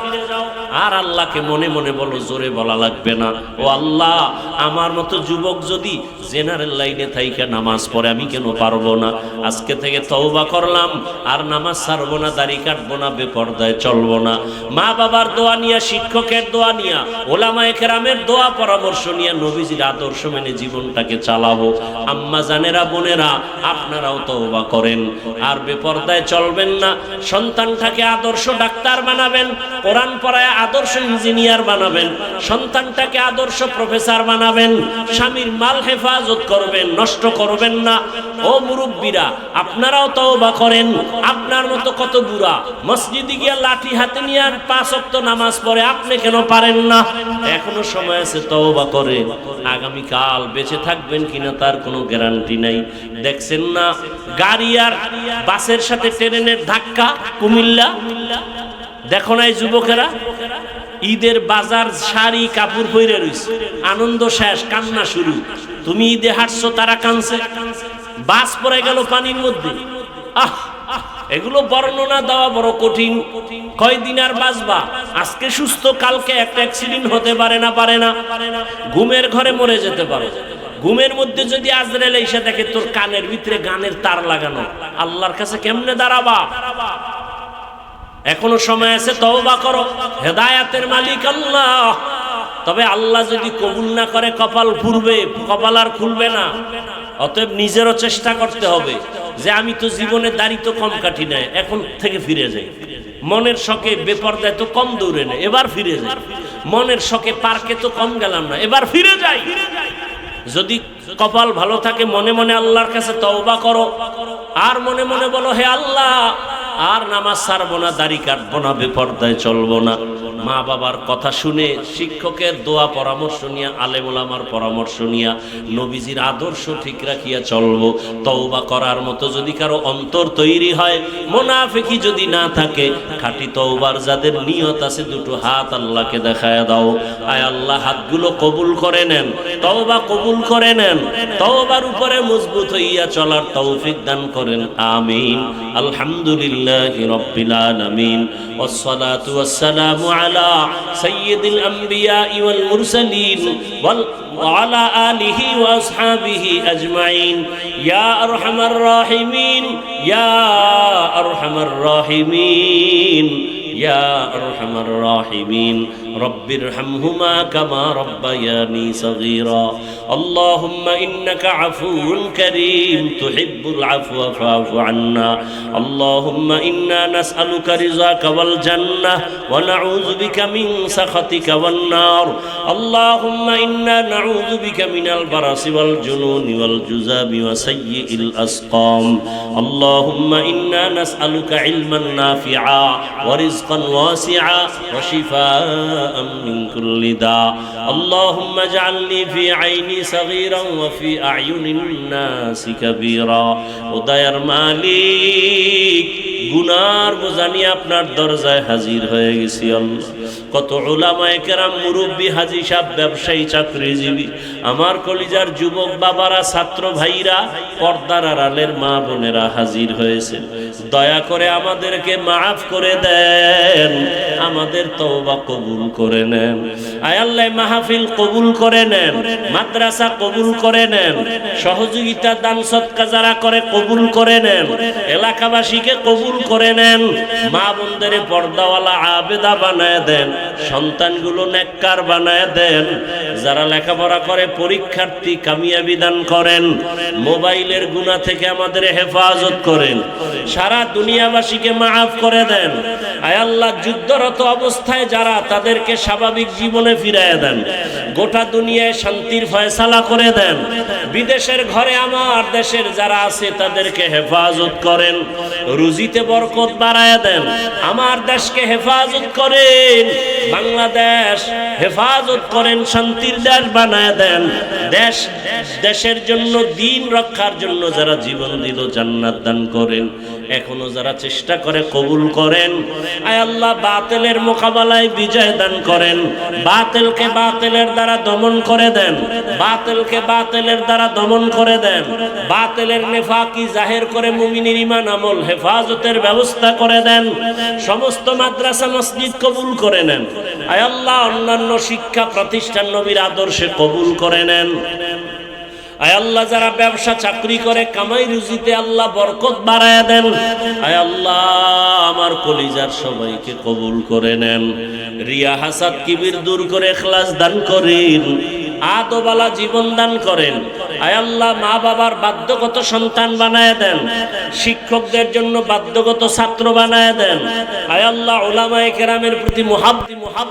আর আল্লাহকে মনে মনে বলো, জোরে বলা লাগবে না, ও আল্লাহ, আমার মতো যুবক যদি জেনারেল লাইনে থাইকা নামাজ পড়ে, আমি কেন পারবো না? আজকে থেকে তওবা করলাম, আর নামাজ ছাড়বো না, দাড়ি কাটবো না, বেপরদায় চলবো না। মা বাবার দোয়া নিয়া, শিক্ষকের দোয়া নিয়া, ওলামায়ে কেরামের দোয়া পরামর্শ নিয়ে নবীজির আদর্শ মেনে জীবনটাকে চালাবো। আম্মা জানেরা, বোনেরা, আপনারাও তওবা করেন, আর বেপরদায় চলবেন না। সন্তানটাকে আদর্শ ডাক্তার বানাবেন, কোরআন পড়ায় আদর্শ ইঞ্জিনিয়ার বানাবেন, সন্তানটাকে আদর্শ প্রফেসর বানাবেন। স্বামীর মাল হেফাজত করবেন, নষ্ট করবেন না। ও মুরব্বীরা, আপনারাও তওবা করেন। আপনার মতো কত বুড়া মসজিদে গিয়ে লাঠি হাতে নিয়ে 5 ওয়াক্ত নামাজ পড়ে, আপনি কেন পারেন না? এখনো সময় আছে, তওবা করেন। আগামীকাল বেঁচে থাকবেন কিনা তার কোনো গ্যারান্টি নাই। দেখছেন না গাড়ি আর বাসের সাথে ট্রেনের ধাক্কা কুমিল্লা? দেখো নাই যুবকেরা? ঈদের বাজার শাড়ি কাপড় পরে রইছে, আনন্দ শেষ, কান্না শুরু। তুমি ঈদে হাঁটছো, তারা কাঁদছে। বাস পড়ে গেল পানির মধ্যে। এগুলো বর্ণনা দেওয়া বড় কঠিন। কয়দিন আর বাঁচবা? আজকে সুস্থ, কালকে একটা অ্যাক্সিডেন্ট হতে পারে না, পারে না। ঘুমের ঘরে মরে যেতে পারো। ঘুমের মধ্যে যদি আজরাইল এসে দেখে তোর কানের ভিতরে গানের তার লাগানো, আল্লাহর কাছে কেমনে দাঁড়াবা? এখনো সময় আছে, তওবা করো। হেদায়েতের মালিক আল্লাহ। তবে আল্লাহ যদি কবুল না করে, কপাল পুড়বে, কপাল আর খুলবে না। অতএব নিজেরও চেষ্টা করতে হবে যে আমি তো জীবনে দাড়ি তো কম কাটি নাই, এখন থেকে ফিরে যাই। মনের শখে বেপরদায় তো কম দৌড়ে না, এবার ফিরে যাই। মনের শখে পার্কে তো কম গেলাম না, এবার ফিরে যাই। যদি কপাল ভালো থাকে, মনে মনে আল্লাহর কাছে তওবা করো, আর মনে মনে বলো, হে আল্লাহ, আর নামাজ ছাড়বো না, দাড়ি কাটবো না, বেপরদায় চলবো না। মা বাবার কথা শুনে, শিক্ষকের দোয়া পরামর্শ নিয়ে, আলেম ওলামার পরামর্শ নিয়ে, নবীজির আদর্শ ঠিক রাখিয়া চলবো। তওবা করার মতো যদি কারো অন্তর তৈরি হয়, মুনাফিকি যদি না থাকে, খাঁটি তওবার যাদের নিয়ত আছে, দুটো হাত আল্লাহকে দেখায় দাও। আয় আল্লাহ, হাতগুলো কবুল করে নেন, তওবা কবুল করে নেন, তওবার উপরে মজবুত হইয়া চলার তৌফিক দান করেন। আমিন। আলহামদুলিল্লাহি রাব্বিল আলামিন, ওয়াসসালাতু ওয়াসসালামু على سيد الأنبياء والمرسلين وعلى آله وأصحابه أجمعين يا أرحم الراحمين يا أرحم الراحمين يا أرحم الراحمين رب ارحمهما كما ربياني صغيرا اللهم إنك عفو كريم تحب العفو فاعف عنا اللهم إنا نسألك رضاك والجنة ونعوذ بك من سخطك والنار اللهم إنا نعوذ بك من البرص والجنون والجذام وسيء الأسقام اللهم إنا نسألك علما نافعا ورزقا واسعا وشفاء من كل داء اللهم اجعلني في عيني صغيرا وفي أعين الناس كبيرا ودير مالك গুনার বোঝা নিয়ে আপনার দরজায় হাজির হয়ে গেছি আল্লাহ কত উলামায়ে কেরাম মুরব্বি হাজী সাহেব ব্যবসায়ী চাকরিজীবী আমার কলিজার যুবক বাবারা ছাত্র ভাইরা পর্দার আড়ালের মা বোনেরা হাজির হয়েছে দয়া করে আমাদেরকে মাফ করে দেন আমাদের তওবা কবুল করে নেন আয় আল্লাহ মাহফিল কবুল করে নেন মাদ্রাসা কবুল করে নেন সহযোগিতা দান সদকা যারা করে কবুল করে নেন এলাকাবাসীকে কবুল করে নেন মা বোনদের পর্দাওয়ালা আবেদা বানায় দেন সন্তানগুলো নেককার বানায় দেন যারা লেখাপড়া করে পরীক্ষার্থী কামিয়াবি দান করেন মোবাইলের গুনাহ থেকে আমাদের হেফাজত করেন সারা দুনিয়াবাসীকে মাফ করে দেন আয় আল্লাহ যুদ্ধরত অবস্থায় যারা তাদেরকে স্বাভাবিক জীবনে ফিরিয়ে দেন গোটা দুনিয়ায় শান্তির ফয়সালা করে দেন বিদেশের ঘরে আমার দেশের যারা আছে তাদেরকে হেফাজত করেন রুজিতে বরকত বাড়ায় দেন আমার দেশকে হেফাজত করেন বাংলাদেশ হেফাজত করেন শান্তির দেশ বানায় দেন দেশের জন্য দ্বীন রক্ষার জন্য যারা জীবন দিল জান্নাত দান করেন এখনো যারা চেষ্টা করে কবুল করেন আয় আল্লাহ বাতিলের মোকাবেলায় বিজয় দান করেন বাতিলকে বাতিলের দ্বারা দমন করে দেন বাতিলকে বাতিলের দ্বারা দমন করে দেন বাতিলের নেফাকি জাহির করে মুমিনের ঈমান আমল হেফাজতের ব্যবস্থা করে দেন সমস্ত মাদ্রাসা মসজিদ কবুল করে নেন আয় আল্লাহ অন্যান্য শিক্ষা প্রতিষ্ঠান নবীর আদর্শে কবুল করে নেন আয় আল্লাহ যারা ব্যবসা চাকরি করে কামাই রুজিতে আল্লাহ বরকত বাড়ায় দেন আয় আল্লাহ আমার কলিজার সবাইকে কবুল করে নেন রিয়া হাসাদ কিবির দূর করে ইখলাস দান করেন আদবালা জীবন দান করেন আয় আল্লাহ মা বাবার বাধ্যগত সন্তান বানায় দেন শিক্ষকদের জন্য বাধ্যগত ছাত্র বানায় দেন আয় আল্লাহ উলামায়ে কেরামের প্রতি মুহাব্বত